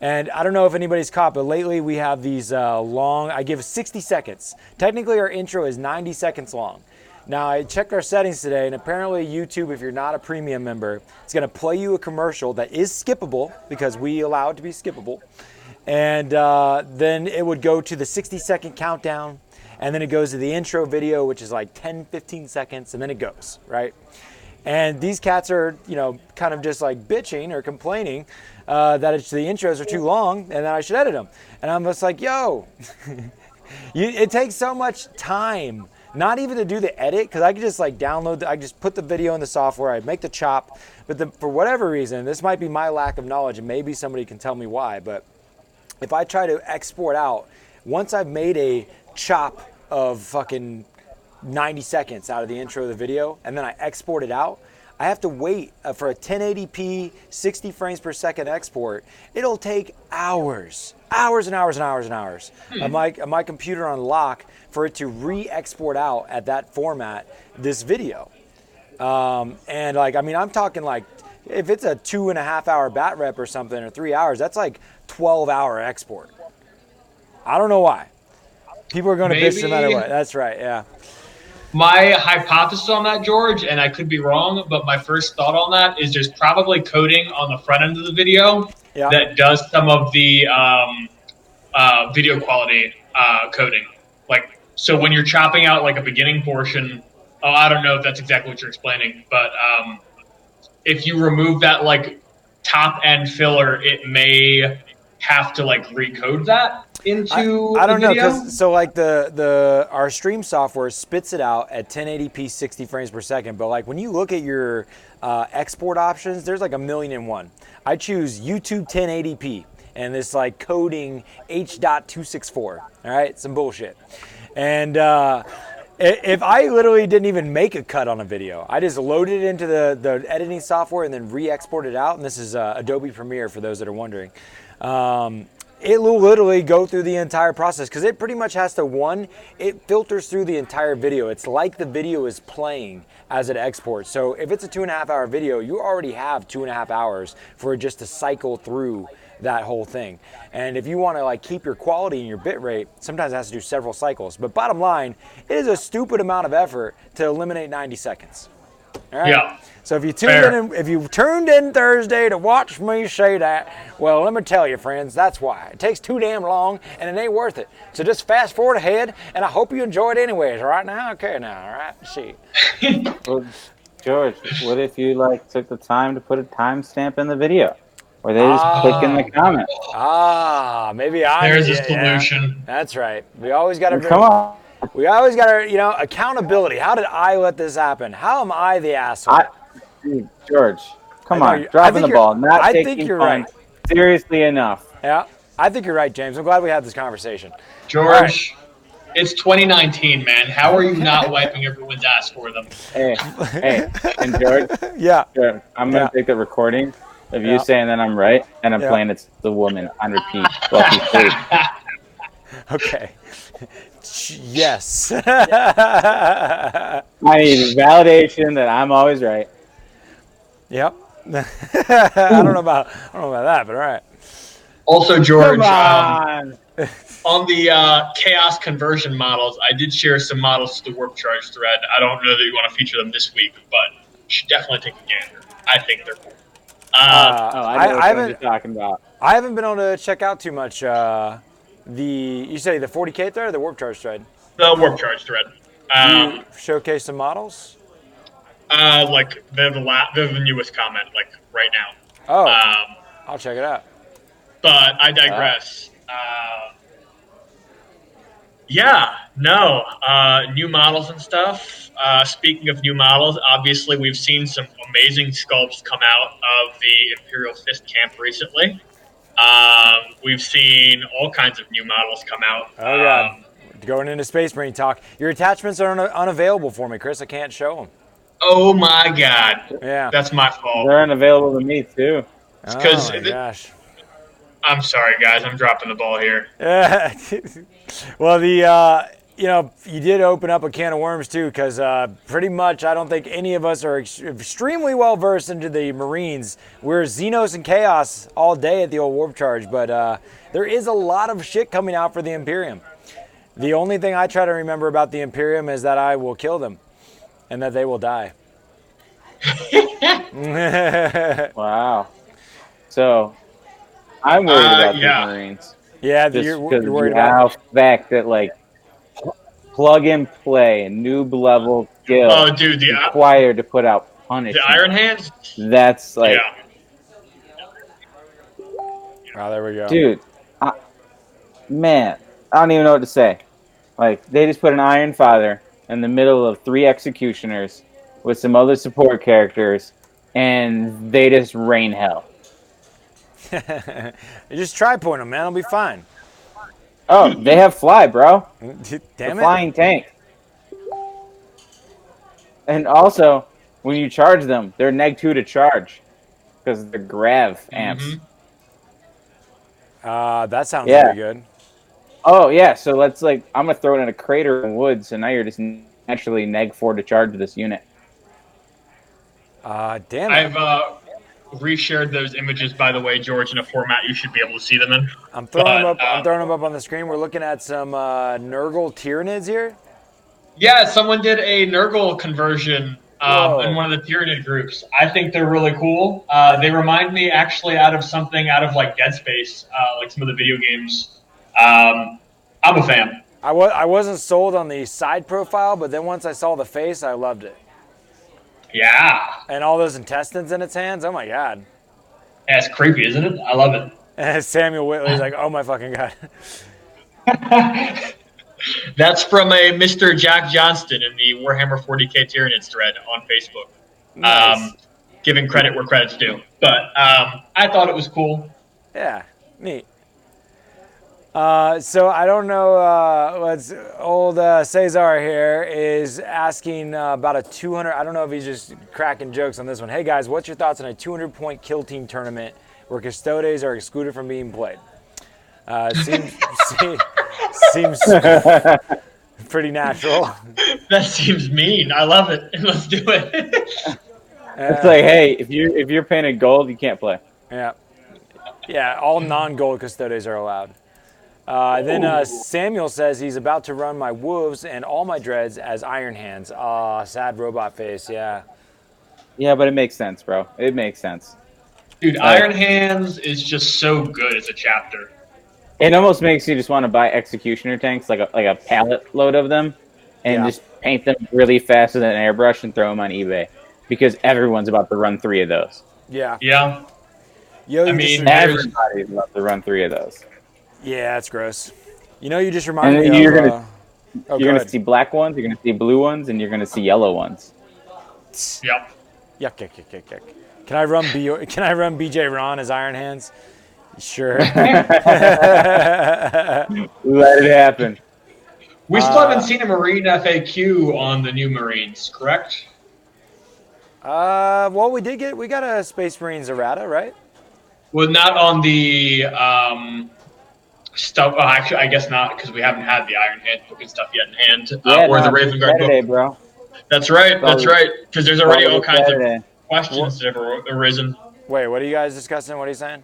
And I don't know if anybody's caught, but lately we have these long. I give 60 seconds. Technically, our intro is 90 seconds long. Now, I checked our settings today, and apparently YouTube, if you're not a premium member, it's going to play you a commercial that is skippable because we allow it to be skippable. And then it would go to the 60-second countdown, and then it goes to the intro video, which is like 10, 15 seconds, and then it goes, right? And these cats are, kind of just like bitching or complaining that the intros are too long and that I should edit them. And I'm just like, yo, it takes so much time. Not even to do the edit, because I could just like download, I just put the video in the software, I'd make the chop, but for whatever reason, this might be my lack of knowledge, and maybe somebody can tell me why, but if I try to export out, once I've made a chop of fucking 90 seconds out of the intro of the video, and then I export it out, I have to wait for a 1080p 60 frames per second export. It'll take hours and hours and hours and hours of my computer on lock for it to re-export out at that format this video. I'm talking like, if it's a 2.5 hour bat rep or something, or 3 hours, that's like 12-hour export. I don't know why. People are going to bitch no matter what. That's right, yeah. My hypothesis on that, George, and I could be wrong, but my first thought on that is there's probably coding on the front end of the video that does some of the video quality coding. Like, so when you're chopping out like a beginning portion, I don't know if that's exactly what you're explaining, but if you remove that like top end filler, it may have to like recode that into I don't know, video? because so like our stream software spits it out at 1080p 60 frames per second, but like when you look at your export options, there's like 1,000,001. I choose YouTube 1080p and this like coding H.264. All right, some bullshit. And if I literally didn't even make a cut on a video, I just loaded it into the editing software and then re-exported it out, and this is Adobe Premiere for those that are wondering. It will literally go through the entire process because it pretty much has to, it filters through the entire video. It's like the video is playing as it exports. So if it's a 2.5 hour video, you already have 2.5 hours for it just to cycle through that whole thing. And if you want to like keep your quality and your bit rate, sometimes it has to do several cycles. But bottom line, it is a stupid amount of effort to eliminate 90 seconds. All right. Yeah. So if you tuned in Thursday to watch me say that, well, let me tell you, friends, that's why. It takes too damn long, and it ain't worth it. So just fast forward ahead, and I hope you enjoy it anyways. All right now, okay now, all right. See. Well, George, what if you like took the time to put a timestamp in the video, or they just click in the comments? Maybe There's a solution. Yeah, that's right. We always got to Come on. We always got to, accountability. How did I let this happen? How am I the asshole? Dude, George, come on, dropping the ball, not taking fun seriously enough. Yeah, I think you're right, James. I'm glad we had this conversation. George, it's 2019, man. How are you not wiping everyone's ass for them? Hey, and George, yeah, George, I'm gonna take the recording of you saying that I'm right, and I'm playing "It's the Woman" on repeat while you sleep. Okay. Yes. I need validation that I'm always right. Yep. I don't know about that, but all right. Also, George, on the chaos conversion models, I did share some models to the Warp Charge thread. I don't know that you want to feature them this week, but you should definitely take a gander. I think they're cool. I know what you're talking about. I haven't been able to check out too much. You say the 40K thread or the Warp Charge thread? The Warp Charge thread. You showcase some models? Like they're the newest comment, like right now. Oh, I'll check it out. But I digress. New models and stuff. Speaking of new models, obviously we've seen some amazing sculpts come out of the Imperial Fist camp recently. We've seen all kinds of new models come out. Oh, yeah. Going into Space Marine talk. Your attachments are unavailable for me, Chris. I can't show them. Oh, my God. Yeah. That's my fault. They're unavailable to me, too. Oh, my gosh. I'm sorry, guys. I'm dropping the ball here. Well, you did open up a can of worms, too, because pretty much I don't think any of us are extremely well versed into the Marines. We're Xenos and Chaos all day at the old Warp Charge, but there is a lot of shit coming out for the Imperium. The only thing I try to remember about the Imperium is that I will kill them and that they will die. Wow. So, I'm worried about the Marines. Yeah, you're worried about the fact that, like, plug and play, noob level skill required to put out punishment. The Iron Hands? That's like... Oh, there we go. Dude, man, I don't even know what to say. Like, they just put an Iron Father in the middle of 3 Executioners with some other support characters, and they just rain hell. You just try point them, man. It'll be fine. Oh, they have fly, bro. Damn it. Flying tank. And also, when you charge them, they're -2 to charge because they're grav amps. That sounds pretty good. Oh, yeah. So let's I'm going to throw it in a crater in woods, so now you're just naturally -4 to charge this unit. Damn it. I've reshared those images, by the way, George, in a format you should be able to see them in. I'm throwing them up on the screen. We're looking at some Nurgle Tyranids here. Yeah, someone did a Nurgle conversion in one of the Tyranid groups. I think they're really cool. They remind me actually out of like Dead Space, like some of the video games. I'm a fan. I wasn't sold on the side profile, but then once I saw the face, I loved it. Yeah. And all those intestines in its hands. Oh my god. Yeah, it's creepy, isn't it? I love it. And Samuel Whitley's like, oh my fucking god. That's from a Mr. Jack Johnston in the Warhammer 40K Tyranids thread on Facebook. Nice. Giving credit where credit's due. But I thought it was cool. Yeah, neat. So I don't know, what's old Cesar here is asking about a 200, I don't know if he's just cracking jokes on this one. Hey guys, what's your thoughts on a 200-point kill team tournament where Custodes are excluded from being played? Seems pretty natural. That seems mean. I love it. Let's do it. It's like, hey, if you're painted gold, you can't play. Yeah. Yeah, all non-gold custodes are allowed. Then Samuel says he's about to run my wolves and all my dreads as Iron Hands. Aw, sad robot face, yeah. Yeah, but it makes sense, bro. It makes sense. Dude, Like, Iron Hands is just so good as a chapter. it almost makes you just want to buy executioner tanks, like a pallet load of them, and Yeah. just paint them really fast with an airbrush and throw them on eBay, because everyone's about to run 3 of those. Yeah. Yeah. Yo, I you just mean, there's Everybody's about to run 3 of those, yeah, that's gross. You know, you just and reminded then me you're of. gonna Oh, you're go gonna ahead. see black ones, you're gonna see blue ones, and you're gonna see yellow ones. yep. Yuck, yuck, yuck, yuck, yuck. Can I run Can I run BJ Ron as Iron Hands? Sure. Let it happen. We still haven't seen a Marine FAQ on the new Marines, correct? Well, we got a Space Marines errata, right? Well, not on the stuff. Actually, I guess not because we haven't had the Iron Hand book and stuff yet in hand, Yeah, or no, the it's Raven this Guard Saturday, book. bro. That's right. That's right. Because there's already all This kinds of Saturday. questions that have arisen. Wait, what are you guys discussing? What are you saying?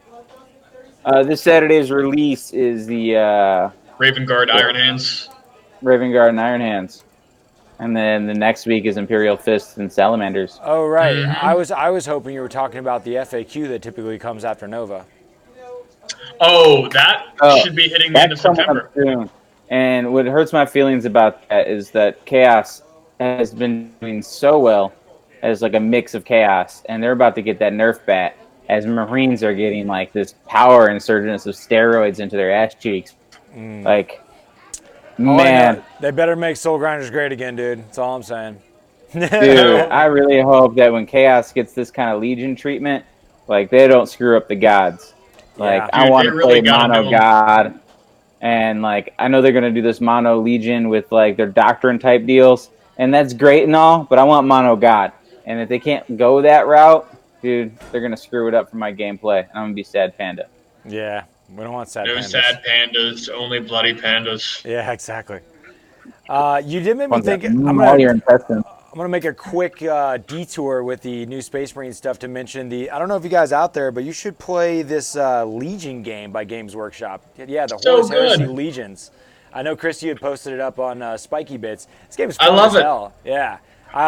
This Saturday's release is the Raven Guard, Iron Hands. Raven Guard and Iron Hands, and then the next week is Imperial Fists and Salamanders. Oh, right. Mm-hmm. I was hoping you were talking about the FAQ that typically comes after Nova. Oh, that should be hitting the end of That's coming September. up soon. And what hurts my feelings about that is that Chaos has been doing so well as like a mix of Chaos, and they're about to get that nerf bat as Marines are getting like this power insurgence of steroids into their ass cheeks. Like, All I man, know, they better make Soul Grinders great again, dude. That's all I'm saying. dude, I really hope that when Chaos gets this kind of Legion treatment, like they don't screw up the gods. Like, Yeah. I Dude, want they to really play gotta Mono do 'em. God. And like I know they're gonna do this mono legion with like their doctrine type deals, and that's great and all, but I want mono god. And if they can't go that route, dude, they're gonna screw it up for my gameplay, and I'm gonna be sad panda. Yeah, we don't want sad No pandas. sad pandas, only bloody pandas. Yeah, exactly. You did make me Want think. that all your intestines. I'm gonna make a quick detour with the new Space Marine stuff to mention the. I don't know if you guys out there, but you should play this Legion game by Games Workshop. Yeah, the So Horus Heresy good. Legions. I know Christy had posted it up on Spiky Bits. This game is fun I love as it. hell. Yeah.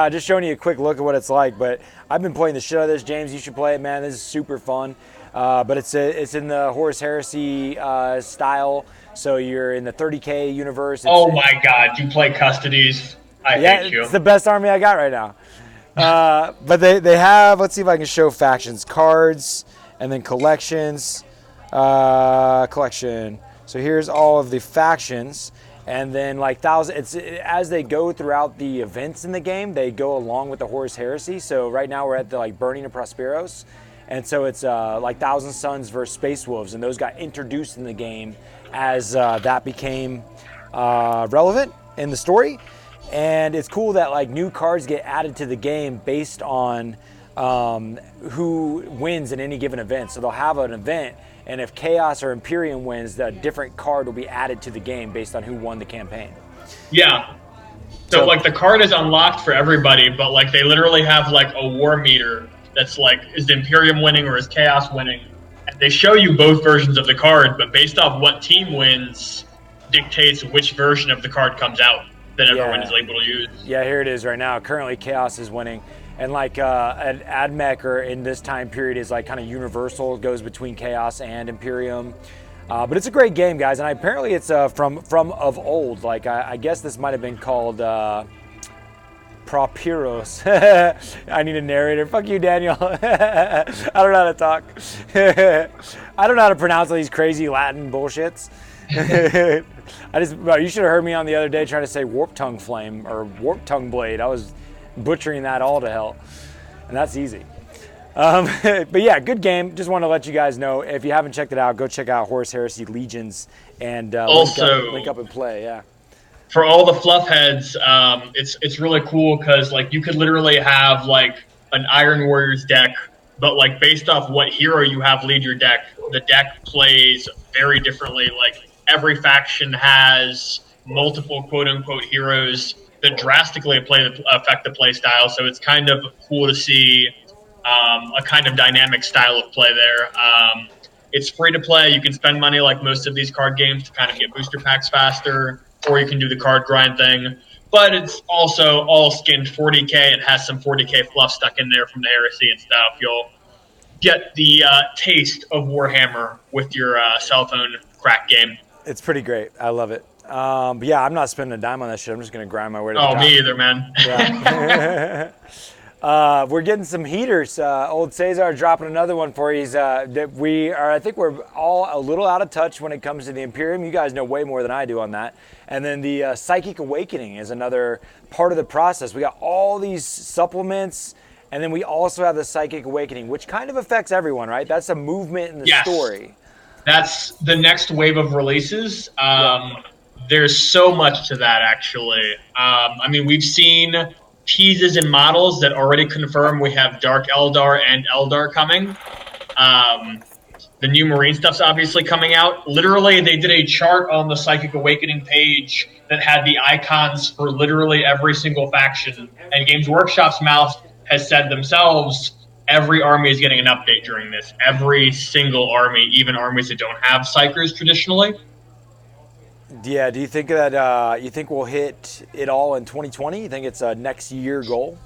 Just showing you a quick look at what it's like, but I've been playing the shit out of this. James, you should play it, man. This is super fun. But it's in the Horus Heresy style, so you're in the 30K universe. Oh my God, you play custodies. I hate you. It's the best army I got right now. But they have, let's see if I can show factions, cards, and then collections, collection. So here's all of the factions, and then like as they go throughout the events in the game, they go along with the Horus Heresy. So right now we're at the like Burning of Prosperos, and so it's like Thousand Suns versus Space Wolves, and those got introduced in the game as that became relevant in the story. And it's cool that like new cards get added to the game based on who wins in any given event. So they'll have an event, and if Chaos or Imperium wins, a different card will be added to the game based on who won the campaign. Yeah. So like the card is unlocked for everybody, but like they literally have like a war meter that's like, is the Imperium winning or is Chaos winning? And they show you both versions of the card, but based off what team wins dictates which version of the card comes out that everyone is able to use. Yeah, here it is right now. Currently, Chaos is winning. And like an AdMech in this time period is like kind of universal. It goes between Chaos and Imperium. But it's a great game, guys. And apparently it's from of old. Like I guess this might have been called Propiros. I need a narrator. Fuck you, Daniel. I don't know how to talk. I don't know how to pronounce all these crazy Latin bullshits. You should have heard me on the other day trying to say warp tongue flame or warp tongue blade. I was butchering that all to hell, and that's easy. But yeah, good game. Just want to let you guys know, if you haven't checked it out, go check out Horus Heresy Legions and also link up and play. Yeah. For all the fluff heads, it's really cool because like you could literally have like an Iron Warriors deck, but like based off what hero you have lead your deck, the deck plays very differently. Like every faction has multiple quote unquote heroes that drastically affect the play style. So it's kind of cool to see a kind of dynamic style of play there. It's free to play. You can spend money like most of these card games to kind of get booster packs faster, or you can do the card grind thing. But it's also all skinned 40K. It has some 40K fluff stuck in there from the Heresy and stuff. You'll get the taste of Warhammer with your cell phone crack game. It's pretty great. I love it. But yeah, I'm not spending a dime on that shit. I'm just going to grind my way to the top. Oh, me either, man. Yeah. We're getting some heaters. Old Cesar dropping another one for you. I think we're all a little out of touch when it comes to the Imperium. You guys know way more than I do on that. And then the Psychic Awakening is another part of the process. We got all these supplements, and then we also have the Psychic Awakening, which kind of affects everyone, right? That's a movement in the story. That's the next wave of releases. There's so much to that, actually. I mean, we've seen teases and models that already confirm we have Dark Eldar and Eldar coming. The new Marine stuff's obviously coming out. Literally, they did a chart on the Psychic Awakening page that had the icons for literally every single faction. And Games Workshop's mouth has said themselves, every army is getting an update during this. Every single army, even armies that don't have Psychers traditionally. Yeah, do you think that you think we'll hit it all in 2020? You think it's a next year goal?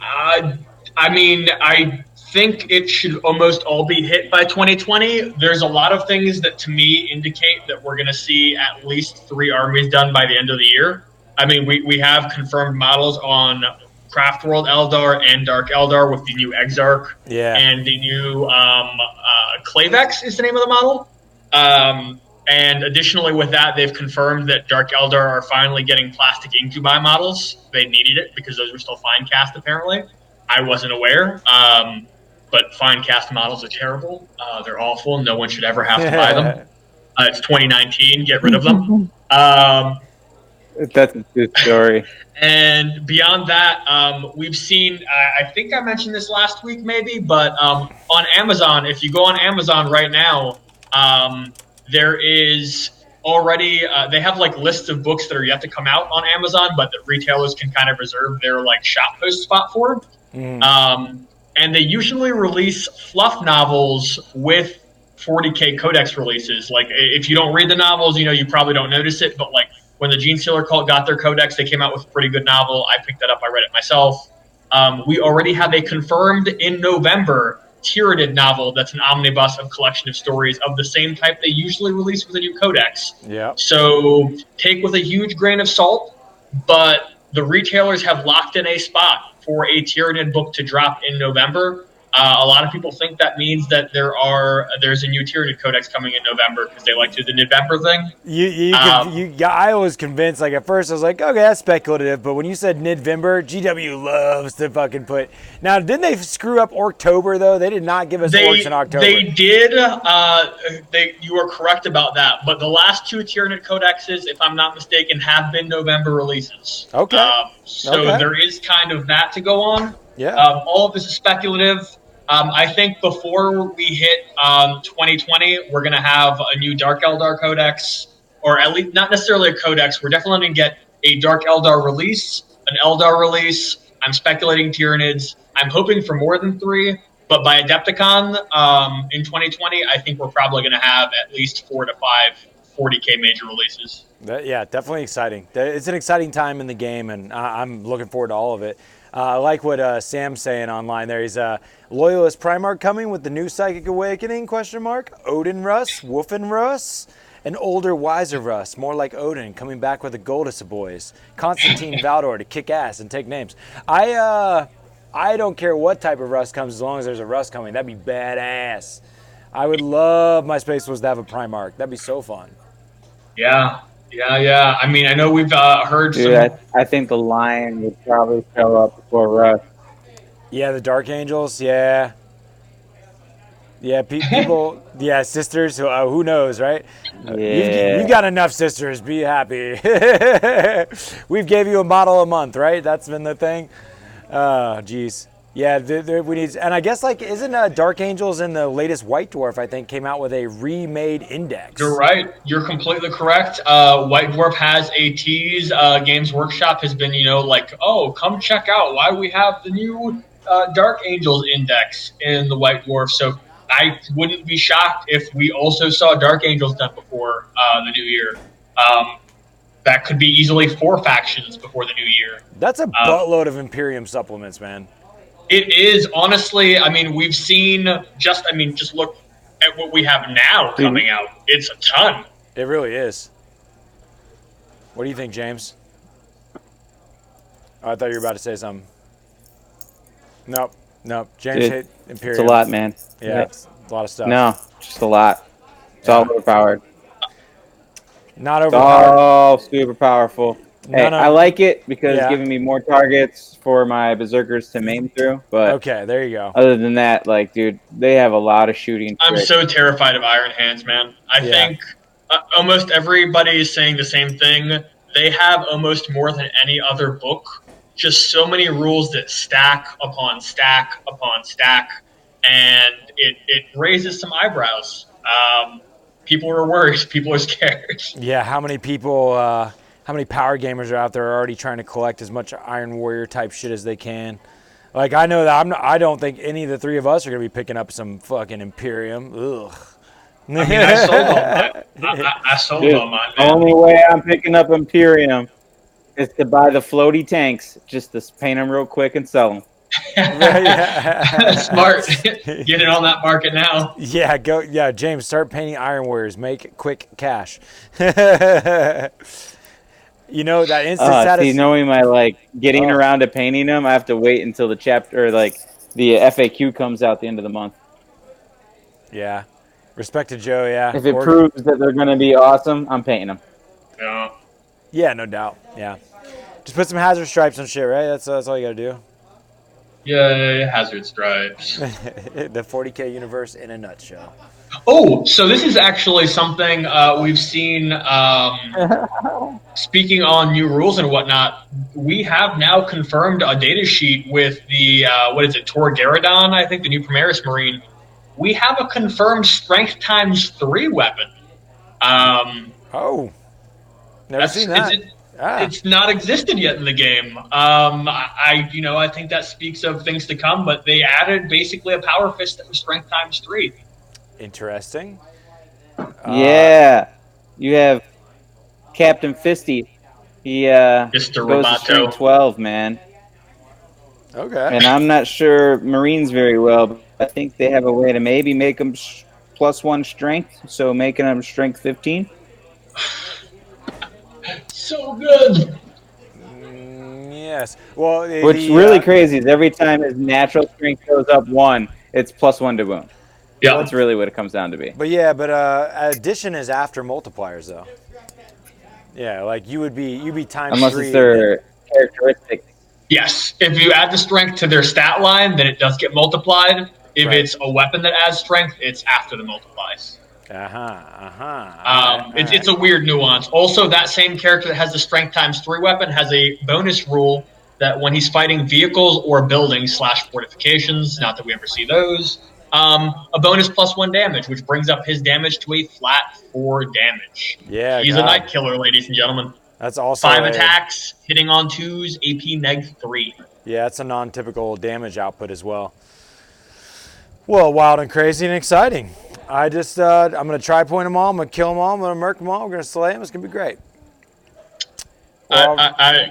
I mean, I think it should almost all be hit by 2020. There's a lot of things that, to me, indicate that we're going to see at least 3 armies done by the end of the year. I mean, we have confirmed models on Craft World Eldar and Dark Eldar with the new Exarch and the new Clavex is the name of the model. And additionally with that, they've confirmed that Dark Eldar are finally getting plastic Incubi models. They needed it because those were still fine cast, apparently. I wasn't aware. But fine cast models are terrible. They're awful. No one should ever have to buy them. It's 2019. Get rid of them. That's a good story. And beyond that, we've seen, I think I mentioned this last week maybe, but on Amazon, if you go on Amazon right now, there is already, they have like lists of books that are yet to come out on Amazon, but that retailers can kind of reserve their like shop post spot for. And they usually release fluff novels with 40K codex releases. Like if you don't read the novels, you know, you probably don't notice it, but like when the Gene Stealer Cult got their codex, they came out with a pretty good novel. I picked that up. I read it myself. We already have a confirmed in November Tyranid novel that's an omnibus of collection of stories of the same type they usually release with a new codex. Yeah. So take with a huge grain of salt, but the retailers have locked in a spot for a Tyranid book to drop in November. A lot of people think that means that there's a new Tyranid codex coming in November because they like to do the November thing. I was convinced, like at first I was like, okay, that's speculative, but when you said November, GW loves to fucking put. Now, didn't they screw up October though? They did not give us orcs in October. They did. You are correct about that. But the last 2 Tyranid codexes, if I'm not mistaken, have been November releases. Okay. There is kind of that to go on. Yeah. All of this is speculative. I think before we hit 2020, we're going to have a new Dark Eldar codex, or at least not necessarily a codex. We're definitely going to get a Dark Eldar release, an Eldar release. I'm speculating Tyranids. I'm hoping for more than 3, but by Adepticon in 2020, I think we're probably going to have at least 4 to 5 40K major releases. Yeah, definitely exciting. It's an exciting time in the game, and I'm looking forward to all of it. I like what Sam's saying online there. He's Loyalist Primarch coming with the new Psychic Awakening, ? Odin Russ, Wolfen Russ, an older, wiser Russ, more like Odin, coming back with the Goldust boys. Constantine Valdor to kick ass and take names. I don't care what type of Russ comes as long as there's a Russ coming. That'd be badass. I would love my Space Wolves to have a Primarch. That'd be so fun. Yeah. I mean, I know we've heard some... I think the Lion would probably show up before Russ. Yeah, the Dark Angels, yeah. Yeah, people, yeah, sisters, who knows, right? Yeah. You've got enough sisters, be happy. We've gave you a model a month, right? That's been the thing. Oh, geez. Yeah, we need, and I guess like isn't Dark Angels in the latest White Dwarf? I think came out with a remade index. You're right. You're completely correct. White Dwarf has a tease. Games Workshop has been, like, oh, come check out why we have the new Dark Angels index in the White Dwarf. So I wouldn't be shocked if we also saw Dark Angels done before the new year. That could be easily 4 factions before the new year. That's a buttload of Imperium supplements, man. It is, honestly. I mean, we've seen just look at what we have now coming out. It's a ton. It really is. What do you think, James? Oh, I thought you were about to say something. Nope. James hit Imperium. It's a lot, man. Yeah, it's a lot of stuff. No, just a lot. It's all overpowered. Not It's overpowered. all super powerful. Hey, I like it because it's giving me more targets for my berserkers to maim through. But okay, there you go. Other than that, like, dude, they have a lot of shooting. I'm so terrified of Iron Hands, man. I think almost everybody is saying the same thing. They have almost more than any other book. Just so many rules that stack upon stack upon stack, and it raises some eyebrows. People are worried. People are scared. Yeah, how many people, how many power gamers are out there already trying to collect as much Iron Warrior type shit as they can? Like, I know that I don't think any of the 3 of us are going to be picking up some fucking Imperium. Ugh. I mean, I sold on mine. I sold on mine, man. The only way I'm picking up Imperium is to buy the floaty tanks, just to paint them real quick and sell them. Smart. Get it on that market now. Yeah, go. Yeah, James, start painting Iron Warriors. Make quick cash. You know that instant status. See, knowing my getting around to painting them, I have to wait until the chapter, the FAQ comes out the end of the month. Yeah, respect to Joe. Yeah, if it proves that they're going to be awesome, I'm painting them. Yeah. Yeah, no doubt. Yeah, just put some hazard stripes on shit, right? That's all you got to do. Yeah, hazard stripes. The 40K universe in a nutshell. Oh, so this is actually something we've seen. Speaking on new rules and whatnot, we have now confirmed a data sheet with the Tor Garadon, I think, the new Primaris Marine. We have a confirmed strength ×3 weapon. Never seen that. It's not existed yet in the game. I think that speaks of things to come, but they added basically a power fist that was strength ×3. Interesting. Yeah, you have Captain Fisty. He goes to strength 12, man. Okay. And I'm not sure Marines very well, but I think they have a way to maybe make them +1 strength, so making them strength 15. So good. Yes. Well, what's really crazy is every time his natural strength goes up 1, it's +1 to wound. Yeah, that's really what it comes down to be. But addition is after multipliers, though. Yeah, like you'd be ×3. Unless it's their characteristics. Yes, if you add the strength to their stat line, then it does get multiplied. If it's a weapon that adds strength, it's after the multiplies. It's a weird nuance. Also, that same character that has the strength ×3 weapon has a bonus rule that when he's fighting vehicles or buildings / fortifications, not that we ever see those, a bonus +1 damage, which brings up his damage to a flat 4 damage. Yeah, he's a night killer, ladies and gentlemen. That's also 5 attacks, hitting on 2s, AP -3. Yeah, it's a non-typical damage output as well. Well, wild and crazy and exciting. I'm going to try point them all. I'm going to kill them all. I'm going to murk them all. We're going to slay them. It's going to be great. Well,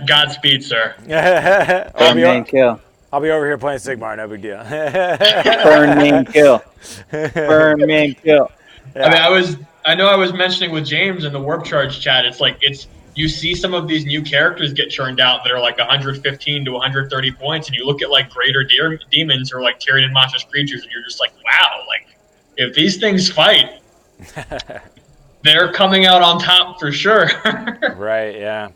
Godspeed, sir. Kill. I'll be over here playing Sigmar. No big deal. Burn, main, kill. Burn, main, kill. Yeah. I know I was mentioning with James in the Warp Charge chat, you see some of these new characters get churned out that are like 115 to 130 points, and you look at Greater Demons or Tyrion and Monstrous Creatures, and you're just like, wow, if these things fight, they're coming out on top for sure. Right, yeah.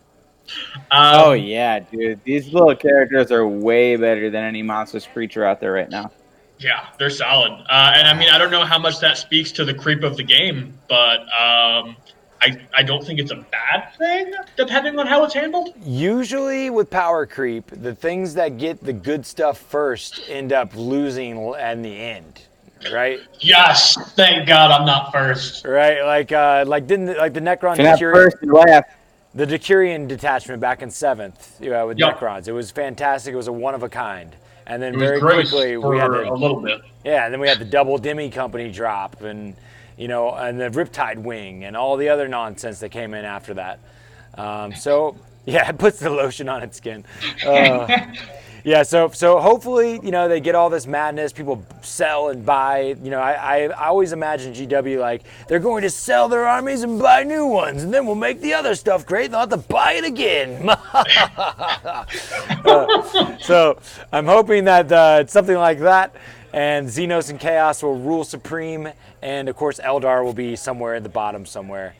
Oh, yeah, dude. These little characters are way better than any monstrous creature out there right now. Yeah, they're solid. And I don't know how much that speaks to the creep of the game, but I don't think it's a bad thing, depending on how it's handled. Usually with power creep, the things that get the good stuff first end up losing in the end, right? Yes, thank God I'm not first. Right, the Necron Decurion. The Decurion detachment back in 7th with Necrons. It was fantastic. It was a one of a kind. And then It was very great quickly for we had a little bit. yeah, and then we had the double Demi Company drop, and and the Riptide Wing, and all the other nonsense that came in after that. So yeah, it puts the lotion on its skin. Yeah, so hopefully they get all this madness. People sell and buy. I always imagine GW like they're going to sell their armies and buy new ones, and then we'll make the other stuff great. They'll have to buy it again. So I'm hoping that it's something like that, and Xenos and Chaos will rule supreme, and of course Eldar will be somewhere at the bottom somewhere.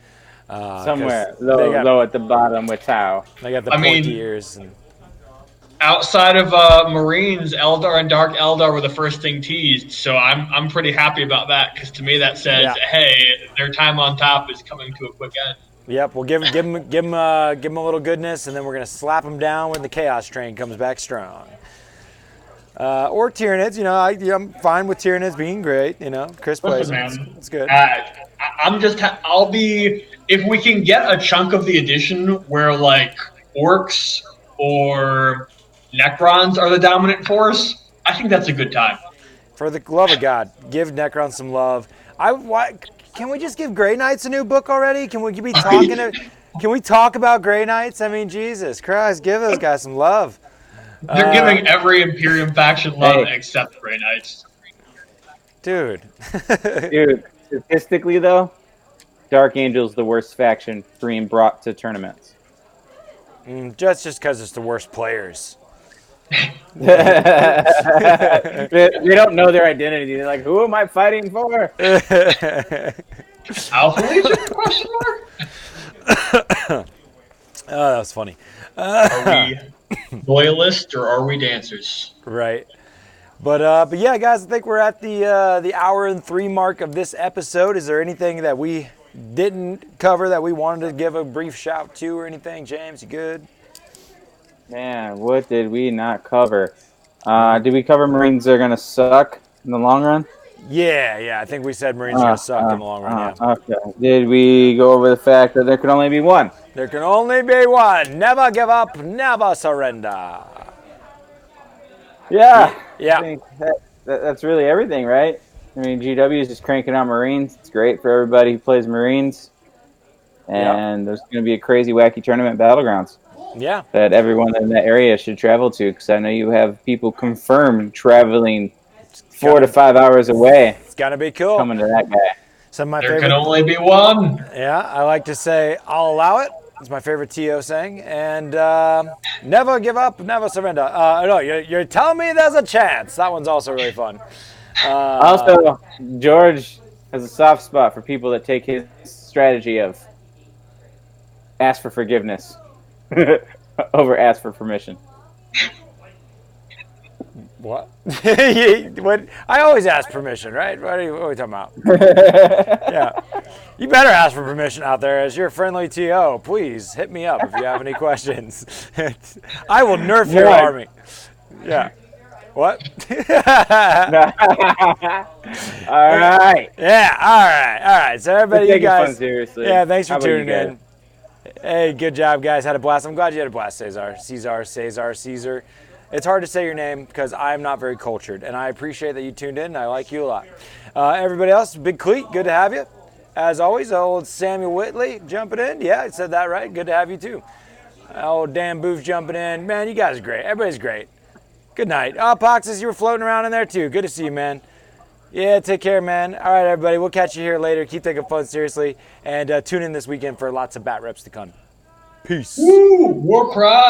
Somewhere low at the bottom with Tau. They got the pointy ears. And, outside of Marines, Eldar and Dark Eldar were the first thing teased, so I'm pretty happy about that because to me that says, hey, their time on top is coming to a quick end. Yep, we'll give them a little goodness, and then we're gonna slap them down when the Chaos Train comes back strong. Or Tyranids, I'm fine with Tyranids being great. Chris plays them. It's good. I'll be if we can get a chunk of the edition where like orcs or Necrons are the dominant force, I think that's a good time. For the love of God, give Necrons some love. Can we just give Grey Knights a new book already? Can we be talking? Can we talk about Grey Knights? I mean, Jesus Christ, give those guys some love. They're giving every Imperium faction love except Grey Knights. Dude, statistically though, Dark Angel's the worst faction being brought to tournaments. Just because it's the worst players. They don't know their identity. They're like, who am I fighting for? Alpha Legion? Question mark? Oh, that was funny. Are we loyalists or are we dancers? Right. But yeah, guys, I think we're at the hour and 3 mark of this episode. Is there anything that we didn't cover that we wanted to give a brief shout to or anything? James, you good? Man, what did we not cover? Did we cover Marines are going to suck in the long run? Yeah, I think we said Marines are going to suck in the long run, yeah. Okay. Did we go over the fact that there can only be one? There can only be one. Never give up, never surrender. Yeah. Yeah. I think that's really everything, right? I mean, GW is just cranking out Marines. It's great for everybody who plays Marines. And there's going to be a crazy, wacky tournament Battlegrounds. Yeah. That everyone in that area should travel to, because I know you have people confirmed traveling 4 to 5 hours away. It's going to be cool. Coming to that guy. Some of my There can only be one. Yeah, I like to say, I'll allow it. It's my favorite TO saying. And never give up, never surrender. No, you're telling me there's a chance. That one's also really fun. Also, George has a soft spot for people that take his strategy of ask for forgiveness over ask for permission. What? What? I always ask permission, right? What are we talking about? Yeah. You better ask for permission out there as your friendly TO. Please hit me up if you have any questions. I will nerf your army. Yeah. What? All right. Yeah, all right. So everybody, you guys. Fun seriously. Yeah, thanks for tuning in. Hey, good job, guys. Had a blast. I'm glad you had a blast, Cesar. Caesar. It's hard to say your name because I'm not very cultured, and I appreciate that you tuned in, and I like you a lot. Everybody else, Big Cleat, good to have you. As always, old Samuel Whitley jumping in. Yeah, I said that right. Good to have you, too. Old Dan Booth jumping in. Man, you guys are great. Everybody's great. Good night. Poxes, you were floating around in there, too. Good to see you, man. Yeah, take care, man. All right, everybody. We'll catch you here later. Keep taking fun seriously, and tune in this weekend for lots of bat reps to come. Peace. Woo! Warcry!